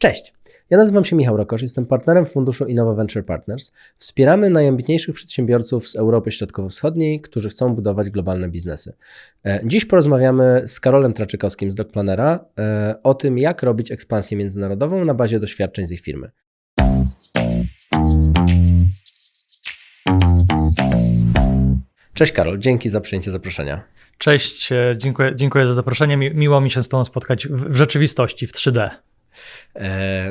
Cześć, ja nazywam się Michał Rokosz, jestem partnerem funduszu Innova Venture Partners. Wspieramy najambitniejszych przedsiębiorców z Europy Środkowo-Wschodniej, którzy chcą budować globalne biznesy. Dziś porozmawiamy z Karolem Traczykowskim z DocPlannera o tym, jak robić ekspansję międzynarodową na bazie doświadczeń z ich firmy. Cześć Karol, dzięki za przyjęcie zaproszenia. Cześć, dziękuję za zaproszenie. Miło mi się z Tobą spotkać w rzeczywistości, w 3D.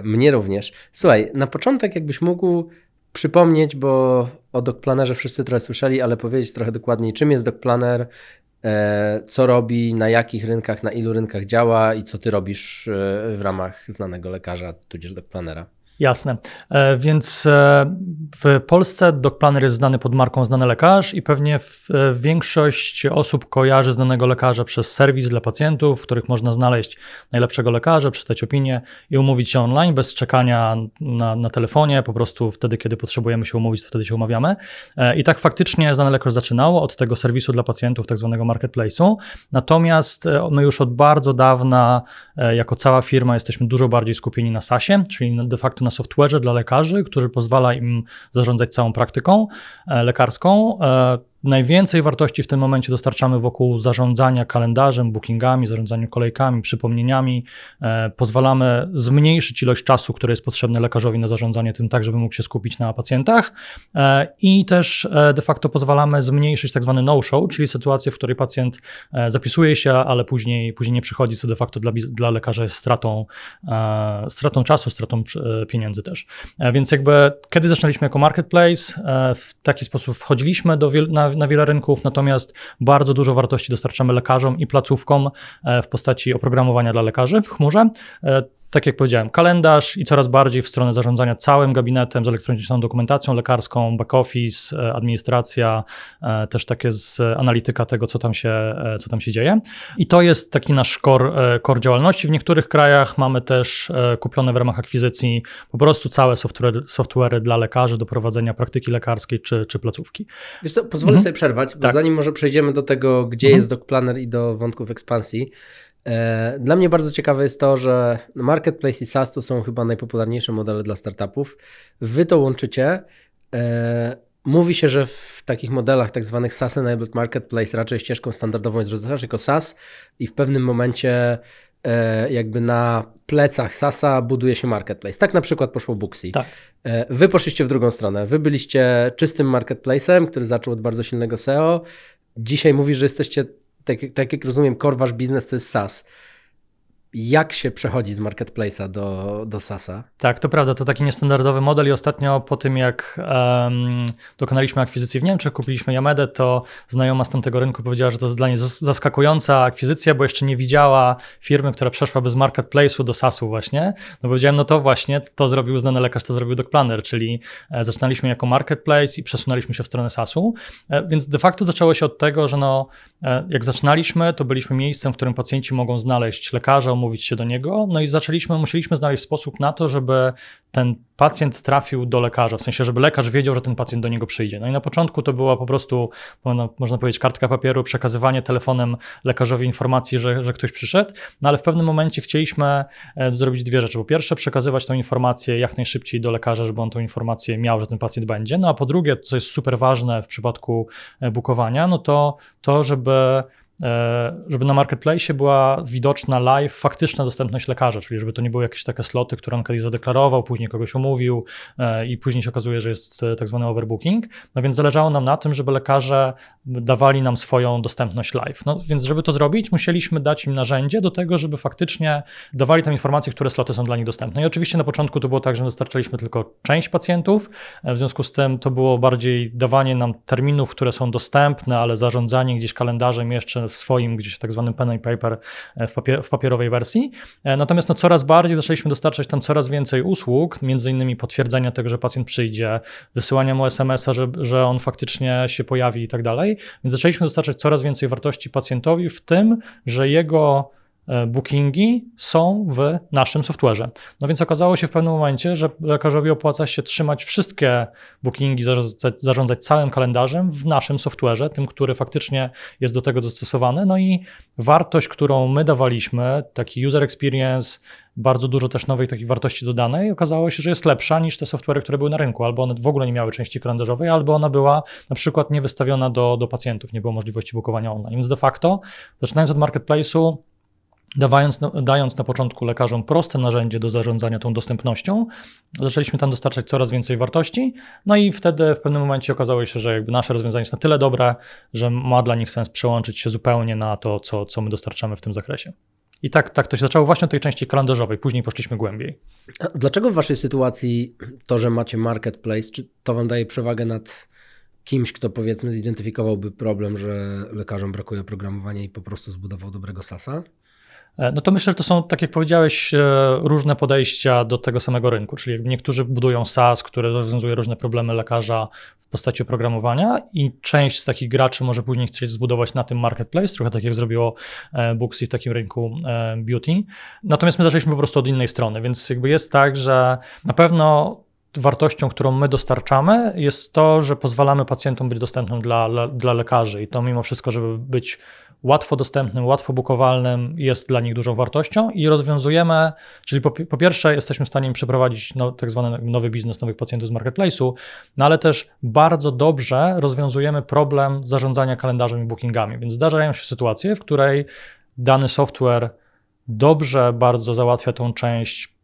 Mnie również. Słuchaj, na początek jakbyś mógł przypomnieć, bo o DocPlannerze wszyscy trochę słyszeli, ale powiedzieć trochę dokładniej, czym jest DocPlanner, co robi, na jakich rynkach, na ilu rynkach działa i co ty robisz w ramach znanego lekarza, tudzież DocPlannera. Jasne, więc w Polsce DocPlanner jest znany pod marką Znany Lekarz i pewnie większość osób kojarzy znanego lekarza przez serwis dla pacjentów, w których można znaleźć najlepszego lekarza, przeczytać opinię i umówić się online bez czekania na telefonie, po prostu wtedy, kiedy potrzebujemy się umówić, to wtedy się umawiamy. I tak faktycznie Znany Lekarz zaczynało od tego serwisu dla pacjentów, tak zwanego marketplace'u, natomiast my już od bardzo dawna jako cała firma jesteśmy dużo bardziej skupieni na SaaS-ie, czyli de facto na software'ze dla lekarzy, który pozwala im zarządzać całą praktyką lekarską. Najwięcej wartości w tym momencie dostarczamy wokół zarządzania kalendarzem, bookingami, zarządzaniu kolejkami, przypomnieniami. Pozwalamy zmniejszyć ilość czasu, który jest potrzebny lekarzowi na zarządzanie tym tak, żeby mógł się skupić na pacjentach i też de facto pozwalamy zmniejszyć tak zwany no-show, czyli sytuację, w której pacjent zapisuje się, ale później nie przychodzi, co de facto dla lekarza jest stratą czasu, stratą pieniędzy też. Więc jakby kiedy zaczynaliśmy jako marketplace, w taki sposób wchodziliśmy na wiele rynków, natomiast bardzo dużo wartości dostarczamy lekarzom i placówkom w postaci oprogramowania dla lekarzy w chmurze. Tak jak powiedziałem, kalendarz i coraz bardziej w stronę zarządzania całym gabinetem z elektroniczną dokumentacją lekarską, back office, administracja, też takie z analityka tego, co tam się dzieje. I to jest taki nasz core działalności. W niektórych krajach mamy też kupione w ramach akwizycji po prostu całe software'y dla lekarzy do prowadzenia praktyki lekarskiej czy placówki. Wiesz co, pozwolę sobie przerwać, bo tak. Zanim może przejdziemy do tego, gdzie jest DocPlanner i do wątków ekspansji, dla mnie bardzo ciekawe jest to, że Marketplace i SaaS to są chyba najpopularniejsze modele dla startupów. Wy to łączycie. Mówi się, że w takich modelach tak zwanych SaaS-enabled Marketplace raczej ścieżką standardową jest rozwiązanie jako SaaS i w pewnym momencie jakby na plecach SaaS-a buduje się Marketplace. Tak na przykład poszło Booksy. Tak. Wy poszliście w drugą stronę. Wy byliście czystym Marketplace'em, który zaczął od bardzo silnego SEO. Dzisiaj mówisz, że jesteście tak jak rozumiem, core wasz biznes to jest SaaS. Jak się przechodzi z Marketplace'a do SaaSa? Tak, to prawda, to taki niestandardowy model i ostatnio po tym jak dokonaliśmy akwizycji w Niemczech, kupiliśmy Yamedę, to znajoma z tamtego rynku powiedziała, że to jest dla niej zaskakująca akwizycja, bo jeszcze nie widziała firmy, która przeszłaby z Marketplace'u do SaaSu właśnie. No powiedziałem, no to właśnie to zrobił Znany Lekarz, to zrobił DocPlanner, czyli zaczynaliśmy jako Marketplace i przesunęliśmy się w stronę SaaSu, więc de facto zaczęło się od tego, że jak zaczynaliśmy, to byliśmy miejscem, w którym pacjenci mogą znaleźć lekarza, mówić się do niego, no i musieliśmy znaleźć sposób na to, żeby ten pacjent trafił do lekarza, w sensie, żeby lekarz wiedział, że ten pacjent do niego przyjdzie. No i na początku to była po prostu, można powiedzieć, kartka papieru, przekazywanie telefonem lekarzowi informacji, że ktoś przyszedł, no ale w pewnym momencie chcieliśmy zrobić dwie rzeczy. Po pierwsze, przekazywać tą informację jak najszybciej do lekarza, żeby on tą informację miał, że ten pacjent będzie, no a po drugie, co jest super ważne w przypadku bookowania, no to żeby na Marketplace była widoczna live faktyczna dostępność lekarza, czyli żeby to nie były jakieś takie sloty, które on kiedyś zadeklarował, później kogoś umówił i później się okazuje, że jest tak zwany overbooking. No więc zależało nam na tym, żeby lekarze dawali nam swoją dostępność live. No więc żeby to zrobić, musieliśmy dać im narzędzie do tego, żeby faktycznie dawali tam informacje, które sloty są dla nich dostępne. I oczywiście na początku to było tak, że dostarczaliśmy tylko część pacjentów, w związku z tym to było bardziej dawanie nam terminów, które są dostępne, ale zarządzanie gdzieś kalendarzem jeszcze w swoim gdzieś tak zwanym pen and paper w papierowej wersji. Natomiast coraz bardziej zaczęliśmy dostarczać tam coraz więcej usług, między innymi potwierdzenia tego, że pacjent przyjdzie, wysyłania mu SMS-a, że on faktycznie się pojawi i tak dalej. Więc zaczęliśmy dostarczać coraz więcej wartości pacjentowi w tym, że jego bookingi są w naszym software'ze. No więc okazało się w pewnym momencie, że lekarzowi opłaca się trzymać wszystkie bookingi, zarządzać całym kalendarzem w naszym software'ze, tym, który faktycznie jest do tego dostosowany. No i wartość, którą my dawaliśmy, taki user experience, bardzo dużo też nowej takiej wartości dodanej, okazało się, że jest lepsza niż te software'y, które były na rynku, albo one w ogóle nie miały części kalendarzowej, albo ona była na przykład nie wystawiona do pacjentów, nie było możliwości bukowania online. Więc de facto, zaczynając od marketplace'u, dając na początku lekarzom proste narzędzie do zarządzania tą dostępnością, zaczęliśmy tam dostarczać coraz więcej wartości, no i wtedy w pewnym momencie okazało się, że jakby nasze rozwiązanie jest na tyle dobre, że ma dla nich sens przełączyć się zupełnie na to, co my dostarczamy w tym zakresie. I tak to się zaczęło właśnie od tej części kalendarzowej, później poszliśmy głębiej. A dlaczego w waszej sytuacji to, że macie marketplace, czy to wam daje przewagę nad kimś, kto powiedzmy zidentyfikowałby problem, że lekarzom brakuje oprogramowania i po prostu zbudował dobrego SaaS-a? No to myślę, że to są, tak jak powiedziałeś, różne podejścia do tego samego rynku, czyli jakby niektórzy budują SaaS, który rozwiązuje różne problemy lekarza w postaci oprogramowania i część z takich graczy może później chcieć zbudować na tym marketplace, trochę tak jak zrobiło Booksy w takim rynku beauty. Natomiast my zaczęliśmy po prostu od innej strony, więc jakby jest tak, że na pewno wartością, którą my dostarczamy, jest to, że pozwalamy pacjentom być dostępnym dla lekarzy i to mimo wszystko, żeby być łatwo dostępnym, łatwo bookowalnym jest dla nich dużą wartością i rozwiązujemy, czyli po pierwsze jesteśmy w stanie im przeprowadzić tak zwany nowy biznes, nowych pacjentów z marketplace'u, no ale też bardzo dobrze rozwiązujemy problem zarządzania kalendarzem i bookingami, więc zdarzają się sytuacje, w której dany software dobrze bardzo załatwia tą część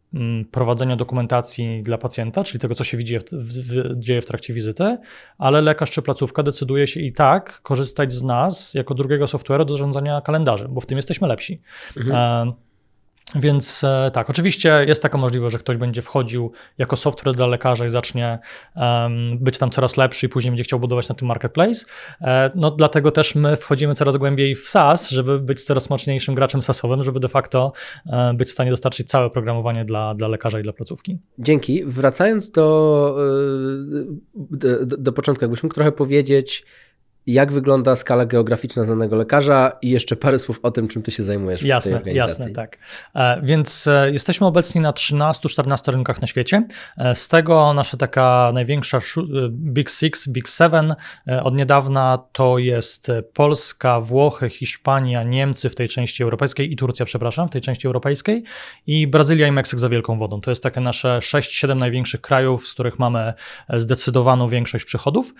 prowadzenia dokumentacji dla pacjenta, czyli tego, co się dzieje w trakcie wizyty, ale lekarz czy placówka decyduje się i tak korzystać z nas jako drugiego software'u do zarządzania kalendarzem, bo w tym jesteśmy lepsi. Więc tak, oczywiście jest taka możliwość, że ktoś będzie wchodził jako software dla lekarza i zacznie być tam coraz lepszy i później będzie chciał budować na tym marketplace. No dlatego też my wchodzimy coraz głębiej w SaaS, żeby być coraz mocniejszym graczem SaaS-owym, żeby de facto być w stanie dostarczyć całe oprogramowanie dla lekarza i dla placówki. Dzięki. Wracając do początku, jakbyś mógł trochę powiedzieć, jak wygląda skala geograficzna danego lekarza i jeszcze parę słów o tym, czym ty się zajmujesz w tej organizacji. Jasne, tak. Więc jesteśmy obecni na 13-14 rynkach na świecie. Z tego nasza taka największa Big Six, Big Seven od niedawna to jest Polska, Włochy, Hiszpania, Niemcy w tej części europejskiej i Turcja, przepraszam, w tej części europejskiej i Brazylia i Meksyk za wielką wodą. To jest takie nasze 6-7 największych krajów, z których mamy zdecydowaną większość przychodów.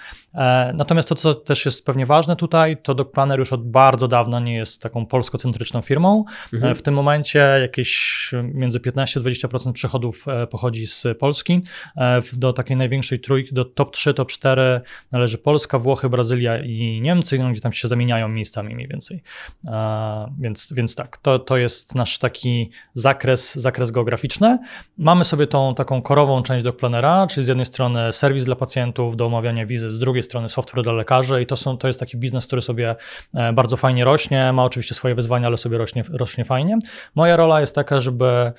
Natomiast to, co też jest pewnie ważne tutaj, to DocPlanner już od bardzo dawna nie jest taką polskocentryczną firmą. W tym momencie jakieś między 15-20% przychodów pochodzi z Polski. Do takiej największej trójki, do top 3, top 4 należy Polska, Włochy, Brazylia i Niemcy, gdzie tam się zamieniają miejscami mniej więcej. Więc tak, to jest nasz taki zakres geograficzny. Mamy sobie tą taką korową część DocPlannera, czyli z jednej strony serwis dla pacjentów do omawiania wizyt, z drugiej strony software dla lekarzy i to jest taki biznes, który sobie bardzo fajnie rośnie, ma oczywiście swoje wyzwania, ale sobie rośnie fajnie. Moja rola jest taka, żeby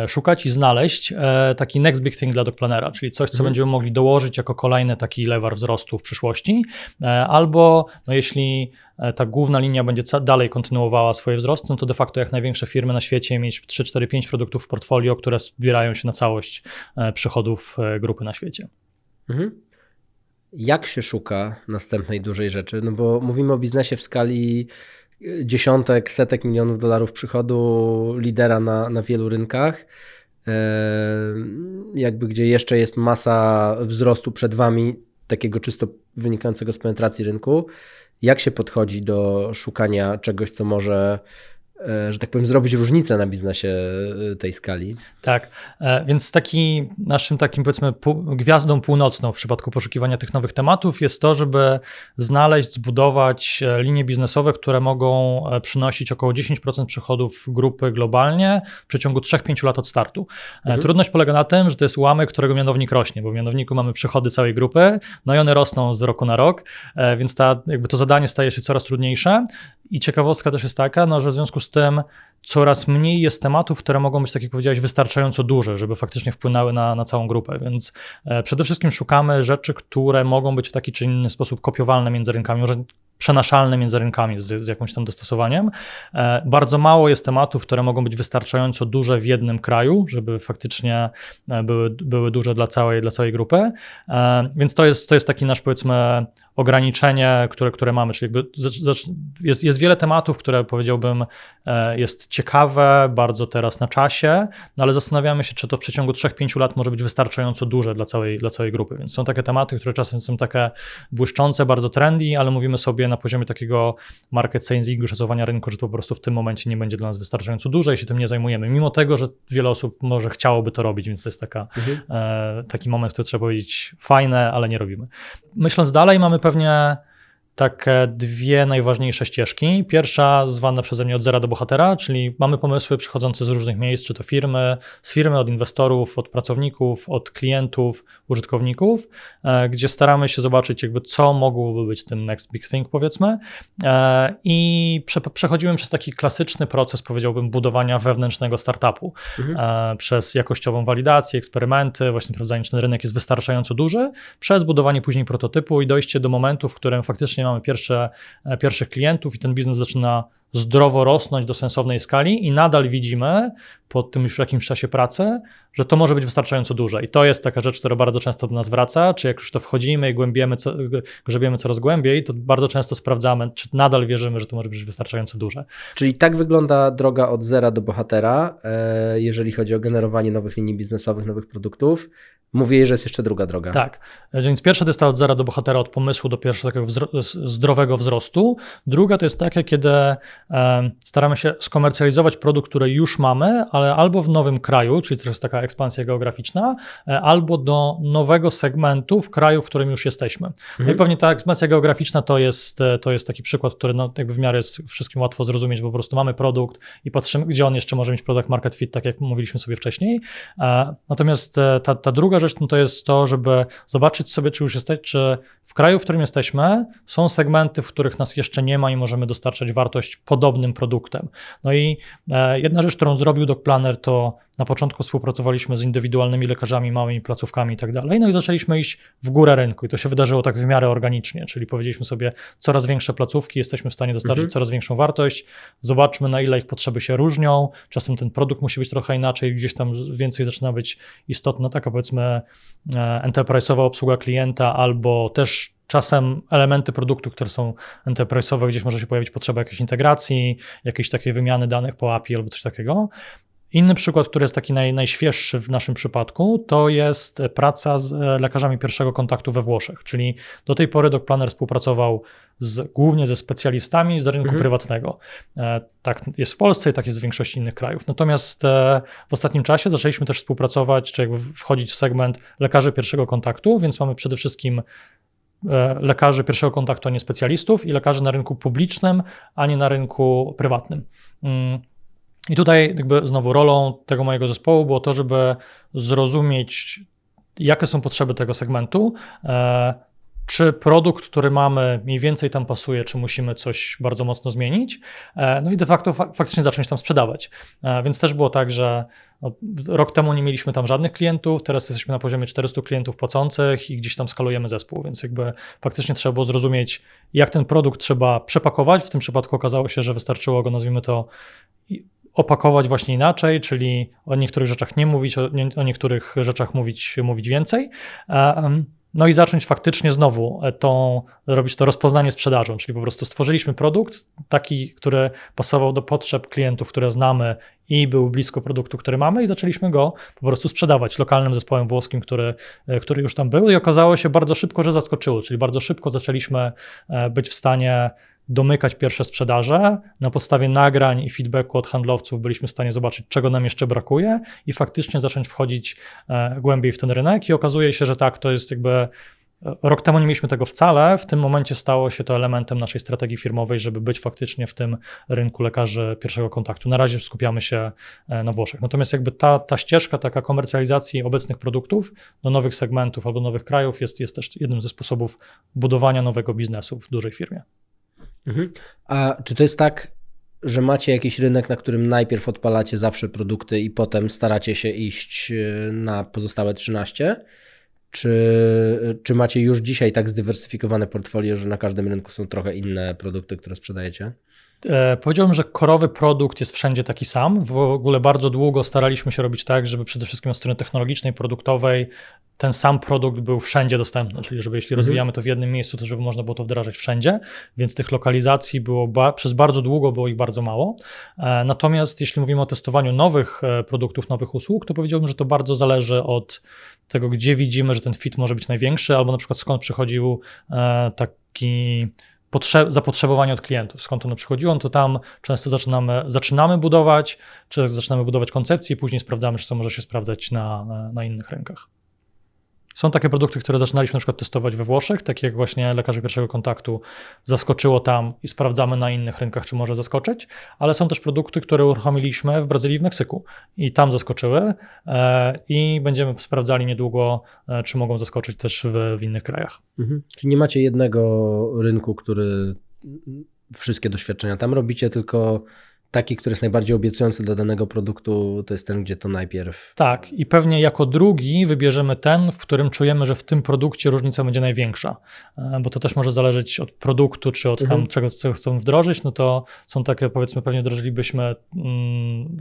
szukać i znaleźć taki next big thing dla DocPlannera, czyli coś, co będziemy mogli dołożyć jako kolejny taki lewar wzrostu w przyszłości, albo jeśli ta główna linia będzie dalej kontynuowała swoje wzrosty, no to de facto jak największe firmy na świecie mieć 3, 4, 5 produktów w portfolio, które zbierają się na całość przychodów grupy na świecie. Jak się szuka następnej dużej rzeczy? No bo mówimy o biznesie w skali dziesiątek, setek milionów dolarów przychodu, lidera na wielu rynkach, jakby gdzie jeszcze jest masa wzrostu przed wami, takiego czysto wynikającego z penetracji rynku. Jak się podchodzi do szukania czegoś, co może, że tak powiem, zrobić różnicę na biznesie tej skali? Tak, więc naszym takim powiedzmy gwiazdą północną w przypadku poszukiwania tych nowych tematów jest to, żeby znaleźć, zbudować linie biznesowe, które mogą przynosić około 10% przychodów grupy globalnie w przeciągu 3-5 lat od startu. Trudność polega na tym, że to jest ułamek, którego mianownik rośnie, bo w mianowniku mamy przychody całej grupy, no i one rosną z roku na rok, więc to zadanie staje się coraz trudniejsze i ciekawostka też jest taka, że w związku z tym coraz mniej jest tematów, które mogą być, tak jak powiedziałeś, wystarczająco duże, żeby faktycznie wpłynęły na całą grupę, więc przede wszystkim szukamy rzeczy, które mogą być w taki czy inny sposób kopiowalne między rynkami. Może przenaszalny między rynkami z jakimś tam dostosowaniem. Bardzo mało jest tematów, które mogą być wystarczająco duże w jednym kraju, żeby faktycznie były duże dla całej grupy. Więc to jest taki nasz, powiedzmy, ograniczenie, które mamy, czyli jakby jest wiele tematów, które powiedziałbym jest ciekawe, bardzo teraz na czasie, no ale zastanawiamy się, czy to w przeciągu 3-5 lat może być wystarczająco duże dla całej grupy, więc są takie tematy, które czasem są takie błyszczące, bardzo trendy, ale mówimy sobie na poziomie takiego market sizingu, szacowania rynku, że to po prostu w tym momencie nie będzie dla nas wystarczająco duże i się tym nie zajmujemy, mimo tego, że wiele osób może chciałoby to robić, więc to jest taki moment, który trzeba powiedzieć fajne, ale nie robimy. Myśląc dalej, mamy pewnie takie dwie najważniejsze ścieżki. Pierwsza zwana przeze mnie od zera do bohatera, czyli mamy pomysły przychodzące z różnych miejsc, czy to z firmy, od inwestorów, od pracowników, od klientów, użytkowników, gdzie staramy się zobaczyć jakby co mogłoby być tym next big thing, powiedzmy, i przechodziłem przez taki klasyczny proces, powiedziałbym, budowania wewnętrznego startupu, przez jakościową walidację, eksperymenty, właśnie sprawdzanie, czy ten rynek jest wystarczająco duży, przez budowanie później prototypu i dojście do momentu, w którym faktycznie mamy pierwszych klientów i ten biznes zaczyna zdrowo rosnąć do sensownej skali i nadal widzimy po tym już jakimś czasie pracy, że to może być wystarczająco duże. I to jest taka rzecz, która bardzo często do nas wraca, czy jak już to wchodzimy i grzebiemy coraz głębiej, to bardzo często sprawdzamy, czy nadal wierzymy, że to może być wystarczająco duże. Czyli tak wygląda droga od zera do bohatera, jeżeli chodzi o generowanie nowych linii biznesowych, nowych produktów. Mówię, że jest jeszcze druga droga. Tak, więc pierwsza to jest ta od zera do bohatera, od pomysłu do pierwszego takiego zdrowego wzrostu. Druga to jest takie, kiedy staramy się skomercjalizować produkt, który już mamy, ale albo w nowym kraju, czyli to jest taka ekspansja geograficzna, albo do nowego segmentu w kraju, w którym już jesteśmy. No i pewnie ta ekspansja geograficzna to jest taki przykład, który jakby w miarę jest wszystkim łatwo zrozumieć, bo po prostu mamy produkt i patrzymy, gdzie on jeszcze może mieć product market fit, tak jak mówiliśmy sobie wcześniej. Natomiast ta druga rzecz to jest to, żeby zobaczyć sobie, czy w kraju, w którym jesteśmy, są segmenty, w których nas jeszcze nie ma i możemy dostarczać wartość podobnym produktem. No i jedna rzecz, którą zrobił DocPlanner, to na początku współpracowaliśmy z indywidualnymi lekarzami, małymi placówkami i tak dalej, no i zaczęliśmy iść w górę rynku i to się wydarzyło tak w miarę organicznie, czyli powiedzieliśmy sobie, coraz większe placówki, jesteśmy w stanie dostarczyć coraz większą wartość, zobaczmy, na ile ich potrzeby się różnią, czasem ten produkt musi być trochę inaczej, gdzieś tam więcej zaczyna być istotna taka, powiedzmy, enterprise'owa obsługa klienta, albo też czasem elementy produktu, które są enterprise'owe, gdzieś może się pojawić potrzeba jakiejś integracji, jakiejś takiej wymiany danych po API albo coś takiego. Inny przykład, który jest taki najświeższy w naszym przypadku, to jest praca z lekarzami pierwszego kontaktu we Włoszech, czyli do tej pory DocPlanner współpracował głównie ze specjalistami z rynku prywatnego. Tak jest w Polsce i tak jest w większości innych krajów. Natomiast w ostatnim czasie zaczęliśmy też współpracować, czy jakby wchodzić w segment lekarzy pierwszego kontaktu, więc mamy przede wszystkim lekarzy pierwszego kontaktu, a nie specjalistów, i lekarzy na rynku publicznym, a nie na rynku prywatnym. I tutaj jakby znowu rolą tego mojego zespołu było to, żeby zrozumieć, jakie są potrzeby tego segmentu, czy produkt, który mamy, mniej więcej tam pasuje, czy musimy coś bardzo mocno zmienić, no i de facto faktycznie zacząć tam sprzedawać. Więc też było tak, że rok temu nie mieliśmy tam żadnych klientów, teraz jesteśmy na poziomie 400 klientów płacących i gdzieś tam skalujemy zespół, więc jakby faktycznie trzeba było zrozumieć, jak ten produkt trzeba przepakować. W tym przypadku okazało się, że wystarczyło go, nazwijmy to, opakować właśnie inaczej, czyli o niektórych rzeczach nie mówić, o niektórych rzeczach mówić więcej. No i zacząć faktycznie znowu robić to rozpoznanie sprzedażą, czyli po prostu stworzyliśmy produkt taki, który pasował do potrzeb klientów, które znamy i był blisko produktu, który mamy, i zaczęliśmy go po prostu sprzedawać lokalnym zespołem włoskim, który już tam był, i okazało się bardzo szybko, że zaskoczyło, czyli bardzo szybko zaczęliśmy być w stanie domykać pierwsze sprzedaże. Na podstawie nagrań i feedbacku od handlowców byliśmy w stanie zobaczyć, czego nam jeszcze brakuje, i faktycznie zacząć wchodzić głębiej w ten rynek, i okazuje się, że tak, to jest jakby rok temu nie mieliśmy tego wcale, w tym momencie stało się to elementem naszej strategii firmowej, żeby być faktycznie w tym rynku lekarzy pierwszego kontaktu. Na razie skupiamy się na Włoszech. Natomiast jakby ta ścieżka taka komercjalizacji obecnych produktów do nowych segmentów albo nowych krajów jest też jednym ze sposobów budowania nowego biznesu w dużej firmie. A czy to jest tak, że macie jakiś rynek, na którym najpierw odpalacie zawsze produkty i potem staracie się iść na pozostałe 13? Czy macie już dzisiaj tak zdywersyfikowane portfolio, że na każdym rynku są trochę inne produkty, które sprzedajecie? Powiedziałbym, że korowy produkt jest wszędzie taki sam. W ogóle bardzo długo staraliśmy się robić tak, żeby przede wszystkim od strony technologicznej, produktowej ten sam produkt był wszędzie dostępny, czyli żeby jeśli rozwijamy to w jednym miejscu, to żeby można było to wdrażać wszędzie, więc tych lokalizacji było przez bardzo długo było ich bardzo mało. Natomiast jeśli mówimy o testowaniu nowych produktów, nowych usług, to powiedziałbym, że to bardzo zależy od tego, gdzie widzimy, że ten fit może być największy, albo na przykład skąd przychodził taki zapotrzebowanie od klientów, skąd ono przychodziło, to tam często zaczynamy budować, czy zaczynamy budować koncepcję i później sprawdzamy, czy to może się sprawdzać na innych rynkach. Są takie produkty, które zaczynaliśmy na przykład testować we Włoszech, takie jak właśnie lekarze pierwszego kontaktu, zaskoczyło tam i sprawdzamy na innych rynkach, czy może zaskoczyć, ale są też produkty, które uruchomiliśmy w Brazylii i w Meksyku i tam zaskoczyły i będziemy sprawdzali niedługo, czy mogą zaskoczyć też w innych krajach. Czyli nie macie jednego rynku, który wszystkie doświadczenia tam robicie, tylko taki, który jest najbardziej obiecujący dla danego produktu, to jest ten, gdzie to najpierw... Tak, i pewnie jako drugi wybierzemy ten, w którym czujemy, że w tym produkcie różnica będzie największa, bo to też może zależeć od produktu, czy od tam czego chcemy wdrożyć, no to są takie, powiedzmy, pewnie wdrożylibyśmy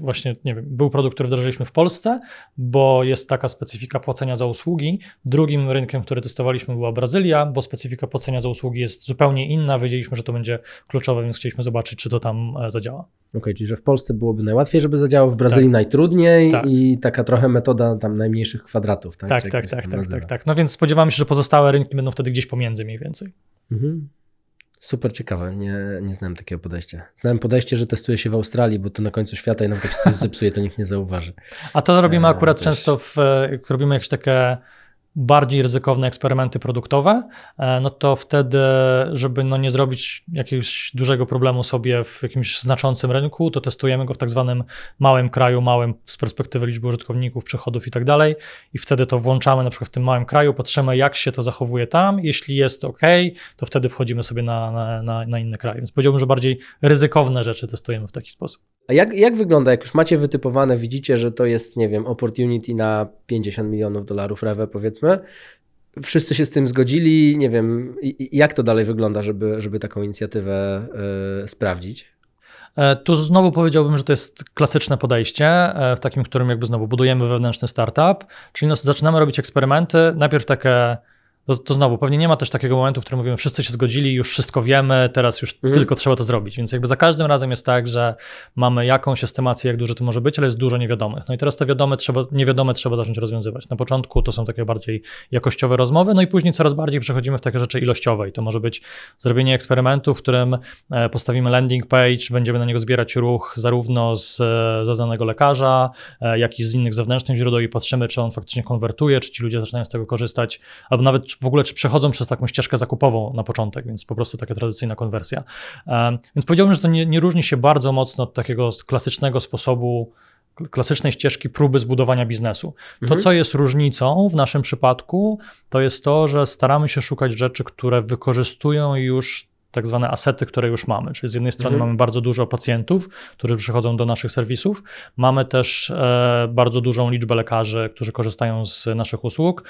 właśnie, nie wiem, był produkt, który wdrożyliśmy w Polsce, bo jest taka specyfika płacenia za usługi. Drugim rynkiem, który testowaliśmy, była Brazylia, bo specyfika płacenia za usługi jest zupełnie inna, wiedzieliśmy, że to będzie kluczowe, więc chcieliśmy zobaczyć, czy to tam zadziała. Okej, czyli że w Polsce byłoby najłatwiej, żeby zadziałało, w Brazylii najtrudniej i taka trochę metoda tam najmniejszych kwadratów. Tak. No więc spodziewamy się, że pozostałe rynki będą wtedy gdzieś pomiędzy mniej więcej. Super ciekawe, nie znałem takiego podejścia. Znałem podejście, że testuje się w Australii, bo to na końcu świata i nawet jak się coś zepsuje, to nikt nie zauważy. A to robimy akurat często, jak robimy jakieś takie bardziej ryzykowne eksperymenty produktowe, no to wtedy, żeby nie zrobić jakiegoś dużego problemu sobie w jakimś znaczącym rynku, to testujemy go w tak zwanym małym kraju, małym z perspektywy liczby użytkowników, przychodów i tak dalej i wtedy to włączamy na przykład w tym małym kraju, patrzymy jak się to zachowuje tam, jeśli jest ok, to wtedy wchodzimy sobie na inny kraj, więc powiedziałbym, że bardziej ryzykowne rzeczy testujemy w taki sposób. A jak wygląda, jak już macie wytypowane, widzicie, że to jest, nie wiem, opportunity na $50 milionów rewe, powiedzmy, wszyscy się z tym zgodzili, nie wiem, jak to dalej wygląda, żeby taką inicjatywę sprawdzić? Tu znowu powiedziałbym, że to jest klasyczne podejście, w takim, którym jakby znowu budujemy wewnętrzny startup, czyli zaczynamy robić eksperymenty, najpierw takie. To znowu, pewnie nie ma też takiego momentu, w którym mówimy, wszyscy się zgodzili, już wszystko wiemy, teraz już tylko trzeba to zrobić. Więc jakby za każdym razem jest tak, że mamy jakąś estymację, jak duże to może być, ale jest dużo niewiadomych. No i teraz te niewiadome trzeba zacząć rozwiązywać. Na początku to są takie bardziej jakościowe rozmowy, no i później coraz bardziej przechodzimy w takie rzeczy ilościowe. I to może być zrobienie eksperymentu, w którym postawimy landing page, będziemy na niego zbierać ruch zarówno ze znanego lekarza, jak i z innych zewnętrznych źródeł i patrzymy, czy on faktycznie konwertuje, czy ci ludzie zaczynają z tego korzystać, albo nawet w ogóle czy przechodzą przez taką ścieżkę zakupową na początek, więc po prostu taka tradycyjna konwersja. Więc powiedziałbym, że to nie różni się bardzo mocno od takiego klasycznego sposobu, klasycznej ścieżki próby zbudowania biznesu. To, co jest różnicą w naszym przypadku, to jest to, że staramy się szukać rzeczy, które wykorzystują już tak zwane asety, które już mamy. Czyli z jednej strony mamy bardzo dużo pacjentów, którzy przychodzą do naszych serwisów. Mamy też bardzo dużą liczbę lekarzy, którzy korzystają z naszych usług.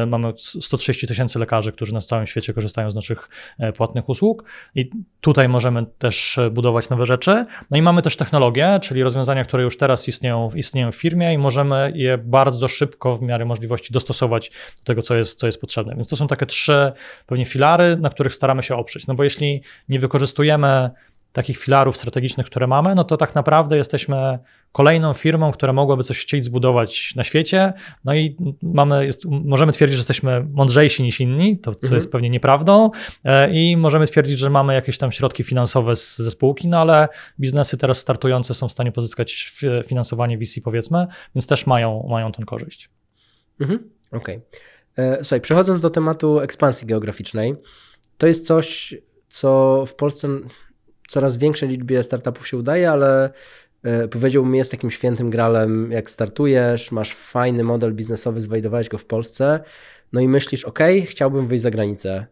Mamy 130 000 lekarzy, którzy na całym świecie korzystają z naszych płatnych usług i tutaj możemy też budować nowe rzeczy. No i mamy też technologię, czyli rozwiązania, które już teraz istnieją w firmie i możemy je bardzo szybko w miarę możliwości dostosować do tego, co jest potrzebne. Więc to są takie 3 pewnie filary, na których staramy się oprzeć. No bo jeśli nie wykorzystujemy takich filarów strategicznych, które mamy, no to tak naprawdę jesteśmy kolejną firmą, która mogłaby coś chcieć zbudować na świecie, no i możemy twierdzić, że jesteśmy mądrzejsi niż inni, to co jest pewnie nieprawdą i możemy twierdzić, że mamy jakieś tam środki finansowe ze spółki, no ale biznesy teraz startujące są w stanie pozyskać finansowanie VC, powiedzmy, więc też mają tą korzyść. Okej. Słuchaj, przechodząc do tematu ekspansji geograficznej, to jest coś, co w Polsce coraz większej liczbie startupów się udaje, ale powiedziałbym, jest takim świętym gralem, jak startujesz, masz fajny model biznesowy, zwejdowałeś go w Polsce, no i myślisz, chciałbym wyjść za granicę.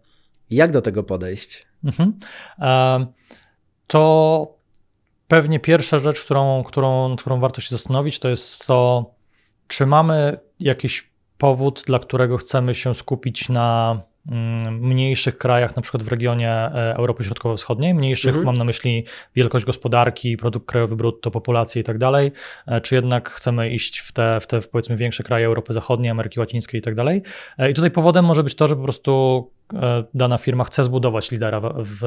Jak do tego podejść? To pewnie pierwsza rzecz, którą warto się zastanowić, to jest to, czy mamy jakieś powód, dla którego chcemy się skupić na mniejszych krajach, na przykład w regionie Europy Środkowo-Wschodniej, mniejszych, mam na myśli wielkość gospodarki, produkt krajowy brutto, populację i tak dalej, czy jednak chcemy iść w te powiedzmy większe kraje Europy Zachodniej, Ameryki Łacińskiej i tak dalej. I tutaj powodem może być to, że po prostu dana firma chce zbudować lidera w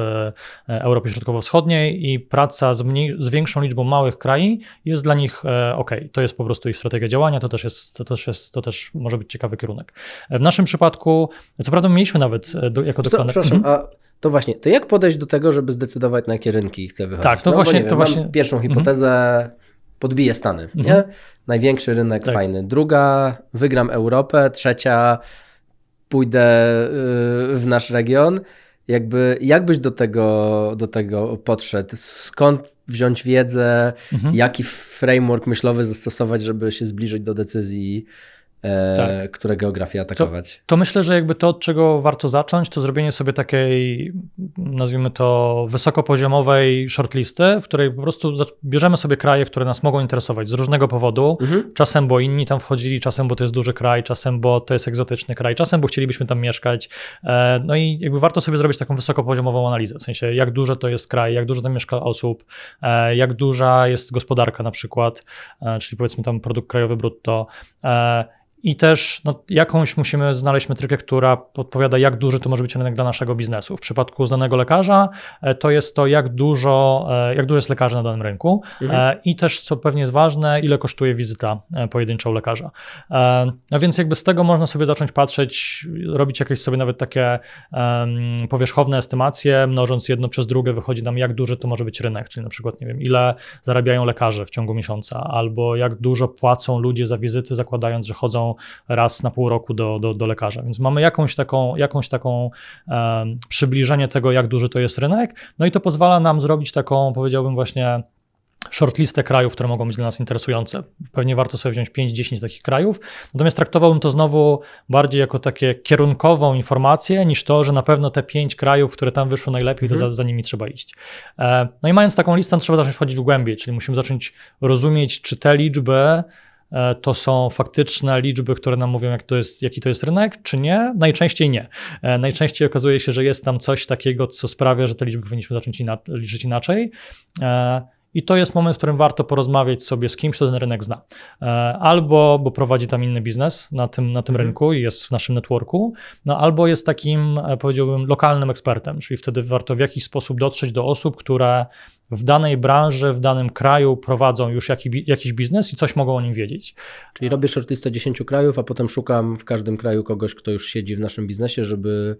Europie Środkowo-Wschodniej i praca z większą liczbą małych krajów jest dla nich ok. To jest po prostu ich strategia działania, to też może być ciekawy kierunek. W naszym przypadku, co prawda mieliśmy nawet jako dokładnie... Przepraszam, a to właśnie, to jak podejść do tego, żeby zdecydować, na jakie rynki chcę wychodzić? Tak, to właśnie. Mam pierwszą hipotezę, podbiję Stany, nie? Największy rynek, tak. Fajny. Druga, wygram Europę. Trzecia, pójdę w nasz region. Jak byś do tego podszedł? Skąd wziąć wiedzę? Jaki framework myślowy zastosować, żeby się zbliżyć do decyzji, które geografię atakować? To myślę, że to, od czego warto zacząć, to zrobienie sobie takiej, nazwijmy to, wysokopoziomowej shortlisty, w której po prostu bierzemy sobie kraje, które nas mogą interesować z różnego powodu. Czasem, bo inni tam wchodzili, czasem, bo to jest duży kraj, czasem, bo to jest egzotyczny kraj, czasem, bo chcielibyśmy tam mieszkać. No i warto sobie zrobić taką wysokopoziomową analizę, w sensie jak duże to jest kraj, jak dużo tam mieszka osób, jak duża jest gospodarka na przykład, czyli powiedzmy tam produkt krajowy brutto. I też jakąś musimy znaleźć metrykę, która podpowiada, jak duży to może być rynek dla naszego biznesu. W przypadku znanego lekarza to jest to, jak dużo jest lekarzy na danym rynku i też, co pewnie jest ważne, ile kosztuje wizyta pojedyncza u lekarza. No więc z tego można sobie zacząć patrzeć, robić jakieś sobie nawet takie powierzchowne estymacje, mnożąc jedno przez drugie wychodzi nam, jak duży to może być rynek, czyli na przykład, nie wiem, ile zarabiają lekarze w ciągu miesiąca, albo jak dużo płacą ludzie za wizyty, zakładając, że chodzą raz na pół roku do lekarza. Więc mamy jakąś taką przybliżenie tego, jak duży to jest rynek. No i to pozwala nam zrobić taką, powiedziałbym właśnie, shortlistę krajów, które mogą być dla nas interesujące. Pewnie warto sobie wziąć 5-10 takich krajów. Natomiast traktowałbym to znowu bardziej jako takie kierunkową informację, niż to, że na pewno te 5 krajów, które tam wyszło najlepiej, to za nimi trzeba iść. No i mając taką listę, trzeba zacząć wchodzić w głębiej, czyli musimy zacząć rozumieć, czy te liczby to są faktyczne liczby, które nam mówią, jaki to jest rynek, czy nie? Najczęściej nie. Najczęściej okazuje się, że jest tam coś takiego, co sprawia, że te liczby powinniśmy zacząć liczyć inaczej. I to jest moment, w którym warto porozmawiać sobie z kimś, kto ten rynek zna. Albo, bo prowadzi tam inny biznes na tym rynku i jest w naszym networku, albo jest takim, powiedziałbym, lokalnym ekspertem, czyli wtedy warto w jakiś sposób dotrzeć do osób, które w danej branży, w danym kraju prowadzą już jakiś biznes i coś mogą o nim wiedzieć. Czyli robię shortlistę 10 krajów, a potem szukam w każdym kraju kogoś, kto już siedzi w naszym biznesie, żeby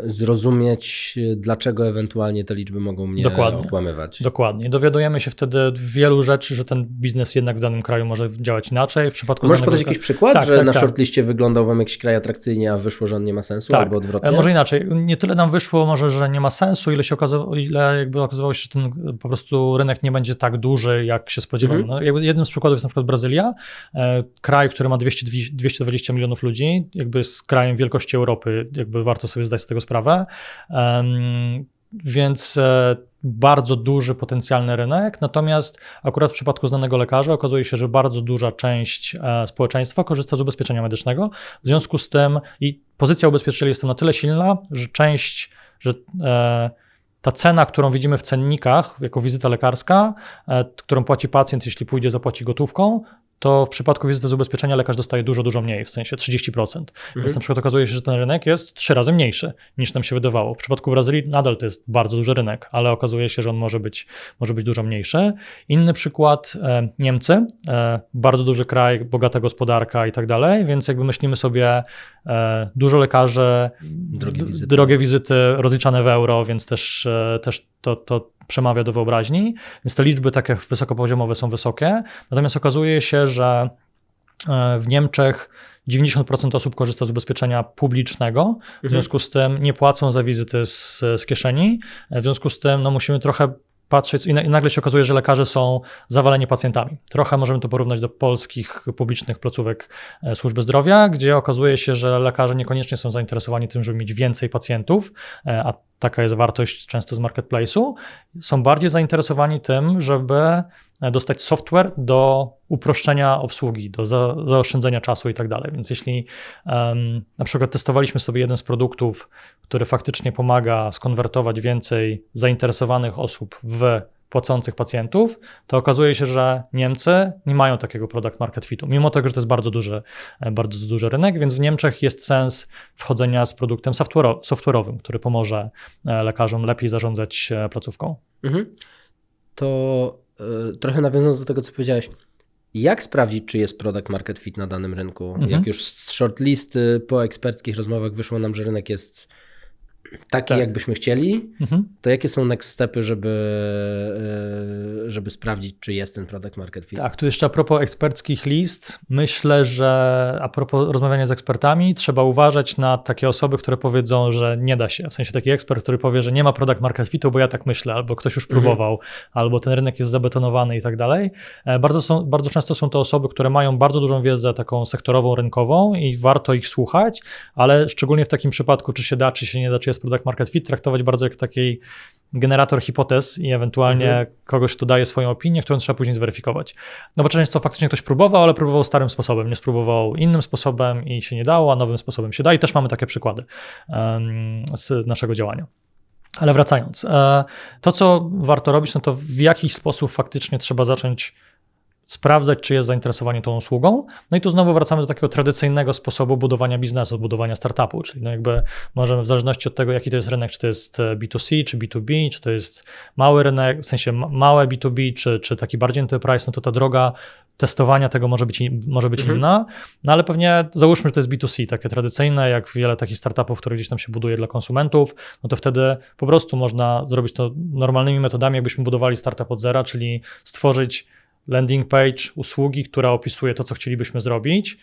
zrozumieć, dlaczego ewentualnie te liczby mogą mnie okłamywać. Dokładnie. Dowiadujemy się wtedy wielu rzeczy, że ten biznes jednak w danym kraju może działać inaczej. W przypadku Możesz podać jakiś przykład, że na shortliście wyglądał wam jakiś kraj atrakcyjnie, a wyszło, że on nie ma sensu, albo odwrotnie? Może inaczej. Nie tyle nam wyszło może, że nie ma sensu, ile okazało się, że ten po prostu rynek nie będzie tak duży, jak się spodziewamy. Jednym z przykładów jest na przykład Brazylia, kraj, który ma 220 milionów ludzi, jest krajem wielkości Europy, warto sobie zdać z tego sprawę, więc bardzo duży potencjalny rynek, natomiast akurat w przypadku znanego lekarza okazuje się, że bardzo duża część społeczeństwa korzysta z ubezpieczenia medycznego, w związku z tym i pozycja ubezpieczycieli jest tam na tyle silna, że ta cena, którą widzimy w cennikach jako wizyta lekarska, którą płaci pacjent, jeśli pójdzie, zapłaci gotówką, to w przypadku wizyty z ubezpieczenia lekarz dostaje dużo mniej, w sensie 30%. Więc na przykład okazuje się, że ten rynek jest 3 razy mniejszy niż nam się wydawało. W przypadku Brazylii nadal to jest bardzo duży rynek, ale okazuje się, że on może być dużo mniejszy. Inny przykład, Niemcy, bardzo duży kraj, bogata gospodarka i tak dalej, więc myślimy sobie dużo lekarzy, drogie wizyty rozliczane w euro, więc też to przemawia do wyobraźni, więc te liczby takie wysokopoziomowe są wysokie, natomiast okazuje się, że w Niemczech 90% osób korzysta z ubezpieczenia publicznego, w związku z tym nie płacą za wizyty z kieszeni, w związku z tym musimy trochę patrzeć i nagle się okazuje, że lekarze są zawaleni pacjentami. Trochę możemy to porównać do polskich publicznych placówek służby zdrowia, gdzie okazuje się, że lekarze niekoniecznie są zainteresowani tym, żeby mieć więcej pacjentów, a taka jest wartość często z marketplace'u, są bardziej zainteresowani tym, żeby dostać software do uproszczenia obsługi, do zaoszczędzenia czasu i tak dalej. Więc jeśli na przykład testowaliśmy sobie jeden z produktów, który faktycznie pomaga skonwertować więcej zainteresowanych osób w płacących pacjentów, to okazuje się, że Niemcy nie mają takiego product market fitu, mimo tego, że to jest bardzo duży rynek, więc w Niemczech jest sens wchodzenia z produktem software'owym, który pomoże lekarzom lepiej zarządzać placówką. To trochę nawiązując do tego, co powiedziałeś, jak sprawdzić, czy jest product market fit na danym rynku? Jak już z shortlisty po eksperckich rozmowach wyszło nam, że rynek jest taki, jakbyśmy chcieli, to jakie są next stepy, żeby sprawdzić, czy jest ten product market fit? Tak, tu jeszcze a propos eksperckich list, myślę, że a propos rozmawiania z ekspertami, trzeba uważać na takie osoby, które powiedzą, że nie da się. W sensie taki ekspert, który powie, że nie ma product market fitu, bo ja tak myślę, albo ktoś już próbował, albo ten rynek jest zabetonowany i tak dalej. Bardzo często są to osoby, które mają bardzo dużą wiedzę taką sektorową, rynkową i warto ich słuchać, ale szczególnie w takim przypadku, czy się da, czy się nie da, czy jest product market fit, traktować bardzo jak taki generator hipotez i ewentualnie kogoś, kto daje swoją opinię, którą trzeba później zweryfikować. No bo często faktycznie ktoś próbował, ale próbował starym sposobem, nie spróbował innym sposobem i się nie dało, a nowym sposobem się da i też mamy takie przykłady z naszego działania. Ale wracając, to co warto robić, no to w jakiś sposób faktycznie trzeba zacząć sprawdzać, czy jest zainteresowanie tą usługą. No i tu znowu wracamy do takiego tradycyjnego sposobu budowania biznesu, budowania startupu, czyli no jakby możemy w zależności od tego, jaki to jest rynek, czy to jest B2C, czy B2B, czy to jest mały rynek, w sensie małe B2B, czy taki bardziej enterprise, no to ta droga testowania tego może być inna, no ale pewnie załóżmy, że to jest B2C, takie tradycyjne, jak wiele takich startupów, które gdzieś tam się buduje dla konsumentów, no to wtedy po prostu można zrobić to normalnymi metodami, jakbyśmy budowali startup od zera, czyli stworzyć landing page usługi, która opisuje to, co chcielibyśmy zrobić,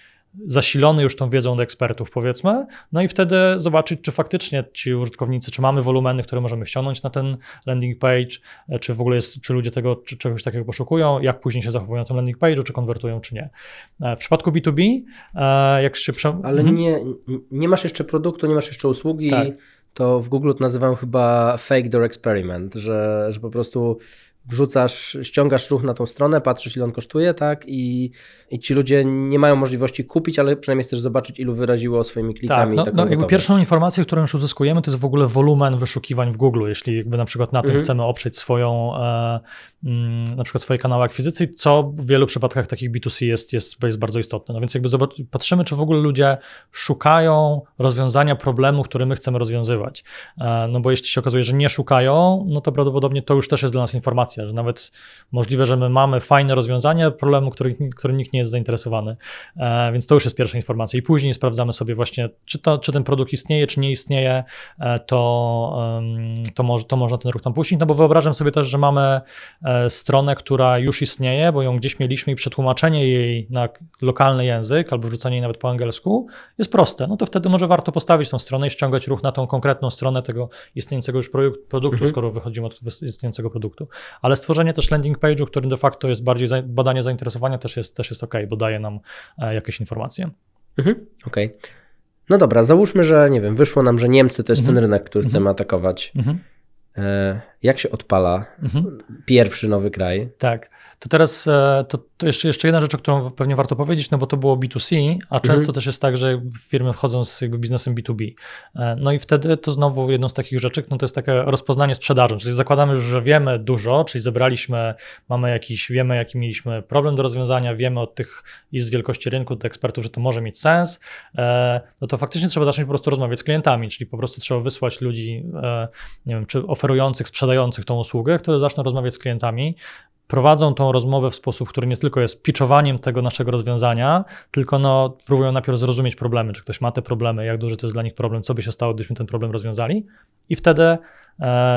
zasilony już tą wiedzą do ekspertów, powiedzmy, no i wtedy zobaczyć, czy faktycznie ci użytkownicy, czy mamy wolumeny, które możemy ściągnąć na ten landing page, czy w ogóle czy ludzie czy czegoś takiego poszukują, jak później się zachowują na tym landing page'u, czy konwertują, czy nie. W przypadku B2B, jak się... Ale nie masz jeszcze produktu, nie masz jeszcze usługi, tak. To w Google to nazywają chyba fake door experiment, że po prostu ściągasz ruch na tą stronę, patrzysz, ile on kosztuje, tak? I ci ludzie nie mają możliwości kupić, ale przynajmniej chcesz zobaczyć, ilu wyraziło swoimi klikami. Tak, no jakby pierwszą informację, którą już uzyskujemy, to jest w ogóle wolumen wyszukiwań w Google, jeśli jakby na przykład na tym chcemy oprzeć na przykład swoje kanały akwizycji, co w wielu przypadkach takich B2C jest bardzo istotne. No więc jakby patrzymy, czy w ogóle ludzie szukają rozwiązania problemu, który my chcemy rozwiązywać. No bo jeśli się okazuje, że nie szukają, no to prawdopodobnie to już też jest dla nas informacja, że nawet możliwe, że my mamy fajne rozwiązanie problemu, który nikt nie jest zainteresowany. Więc to już jest pierwsza informacja. I później sprawdzamy sobie właśnie, czy ten produkt istnieje, czy nie istnieje, to można ten ruch tam puścić. No bo wyobrażam sobie też, że mamy stronę, która już istnieje, bo ją gdzieś mieliśmy i przetłumaczenie jej na lokalny język albo wrzucenie jej nawet po angielsku jest proste. No to wtedy może warto postawić tą stronę i ściągać ruch na tą konkretną stronę tego istniejącego już produktu, skoro wychodzimy od istniejącego produktu. Ale stworzenie też landing page'u, który de facto jest bardziej badanie zainteresowania, też jest ok, bo daje nam jakieś informacje. Okej. No dobra, załóżmy, że nie wiem, wyszło nam, że Niemcy to jest ten rynek, który chcemy atakować. Jak się odpala pierwszy nowy kraj? Tak, to teraz to jeszcze jedna rzecz, o którą pewnie warto powiedzieć, no bo to było B2C, a często też jest tak, że firmy wchodzą z jakby biznesem B2B. No i wtedy to znowu jedną z takich rzeczy, no to jest takie rozpoznanie sprzedaży, czyli zakładamy już, że wiemy dużo, czyli wiemy jaki mieliśmy problem do rozwiązania, wiemy od tych z wielkości rynku, od ekspertów, że to może mieć sens, no to faktycznie trzeba zacząć po prostu rozmawiać z klientami, czyli po prostu trzeba wysłać ludzi, nie wiem, czy oferujących, sprzedających tą usługę, które zaczną rozmawiać z klientami, prowadzą tą rozmowę w sposób, który nie tylko jest pitchowaniem tego naszego rozwiązania, tylko próbują najpierw zrozumieć problemy, czy ktoś ma te problemy, jak duży to jest dla nich problem, co by się stało, gdybyśmy ten problem rozwiązali i wtedy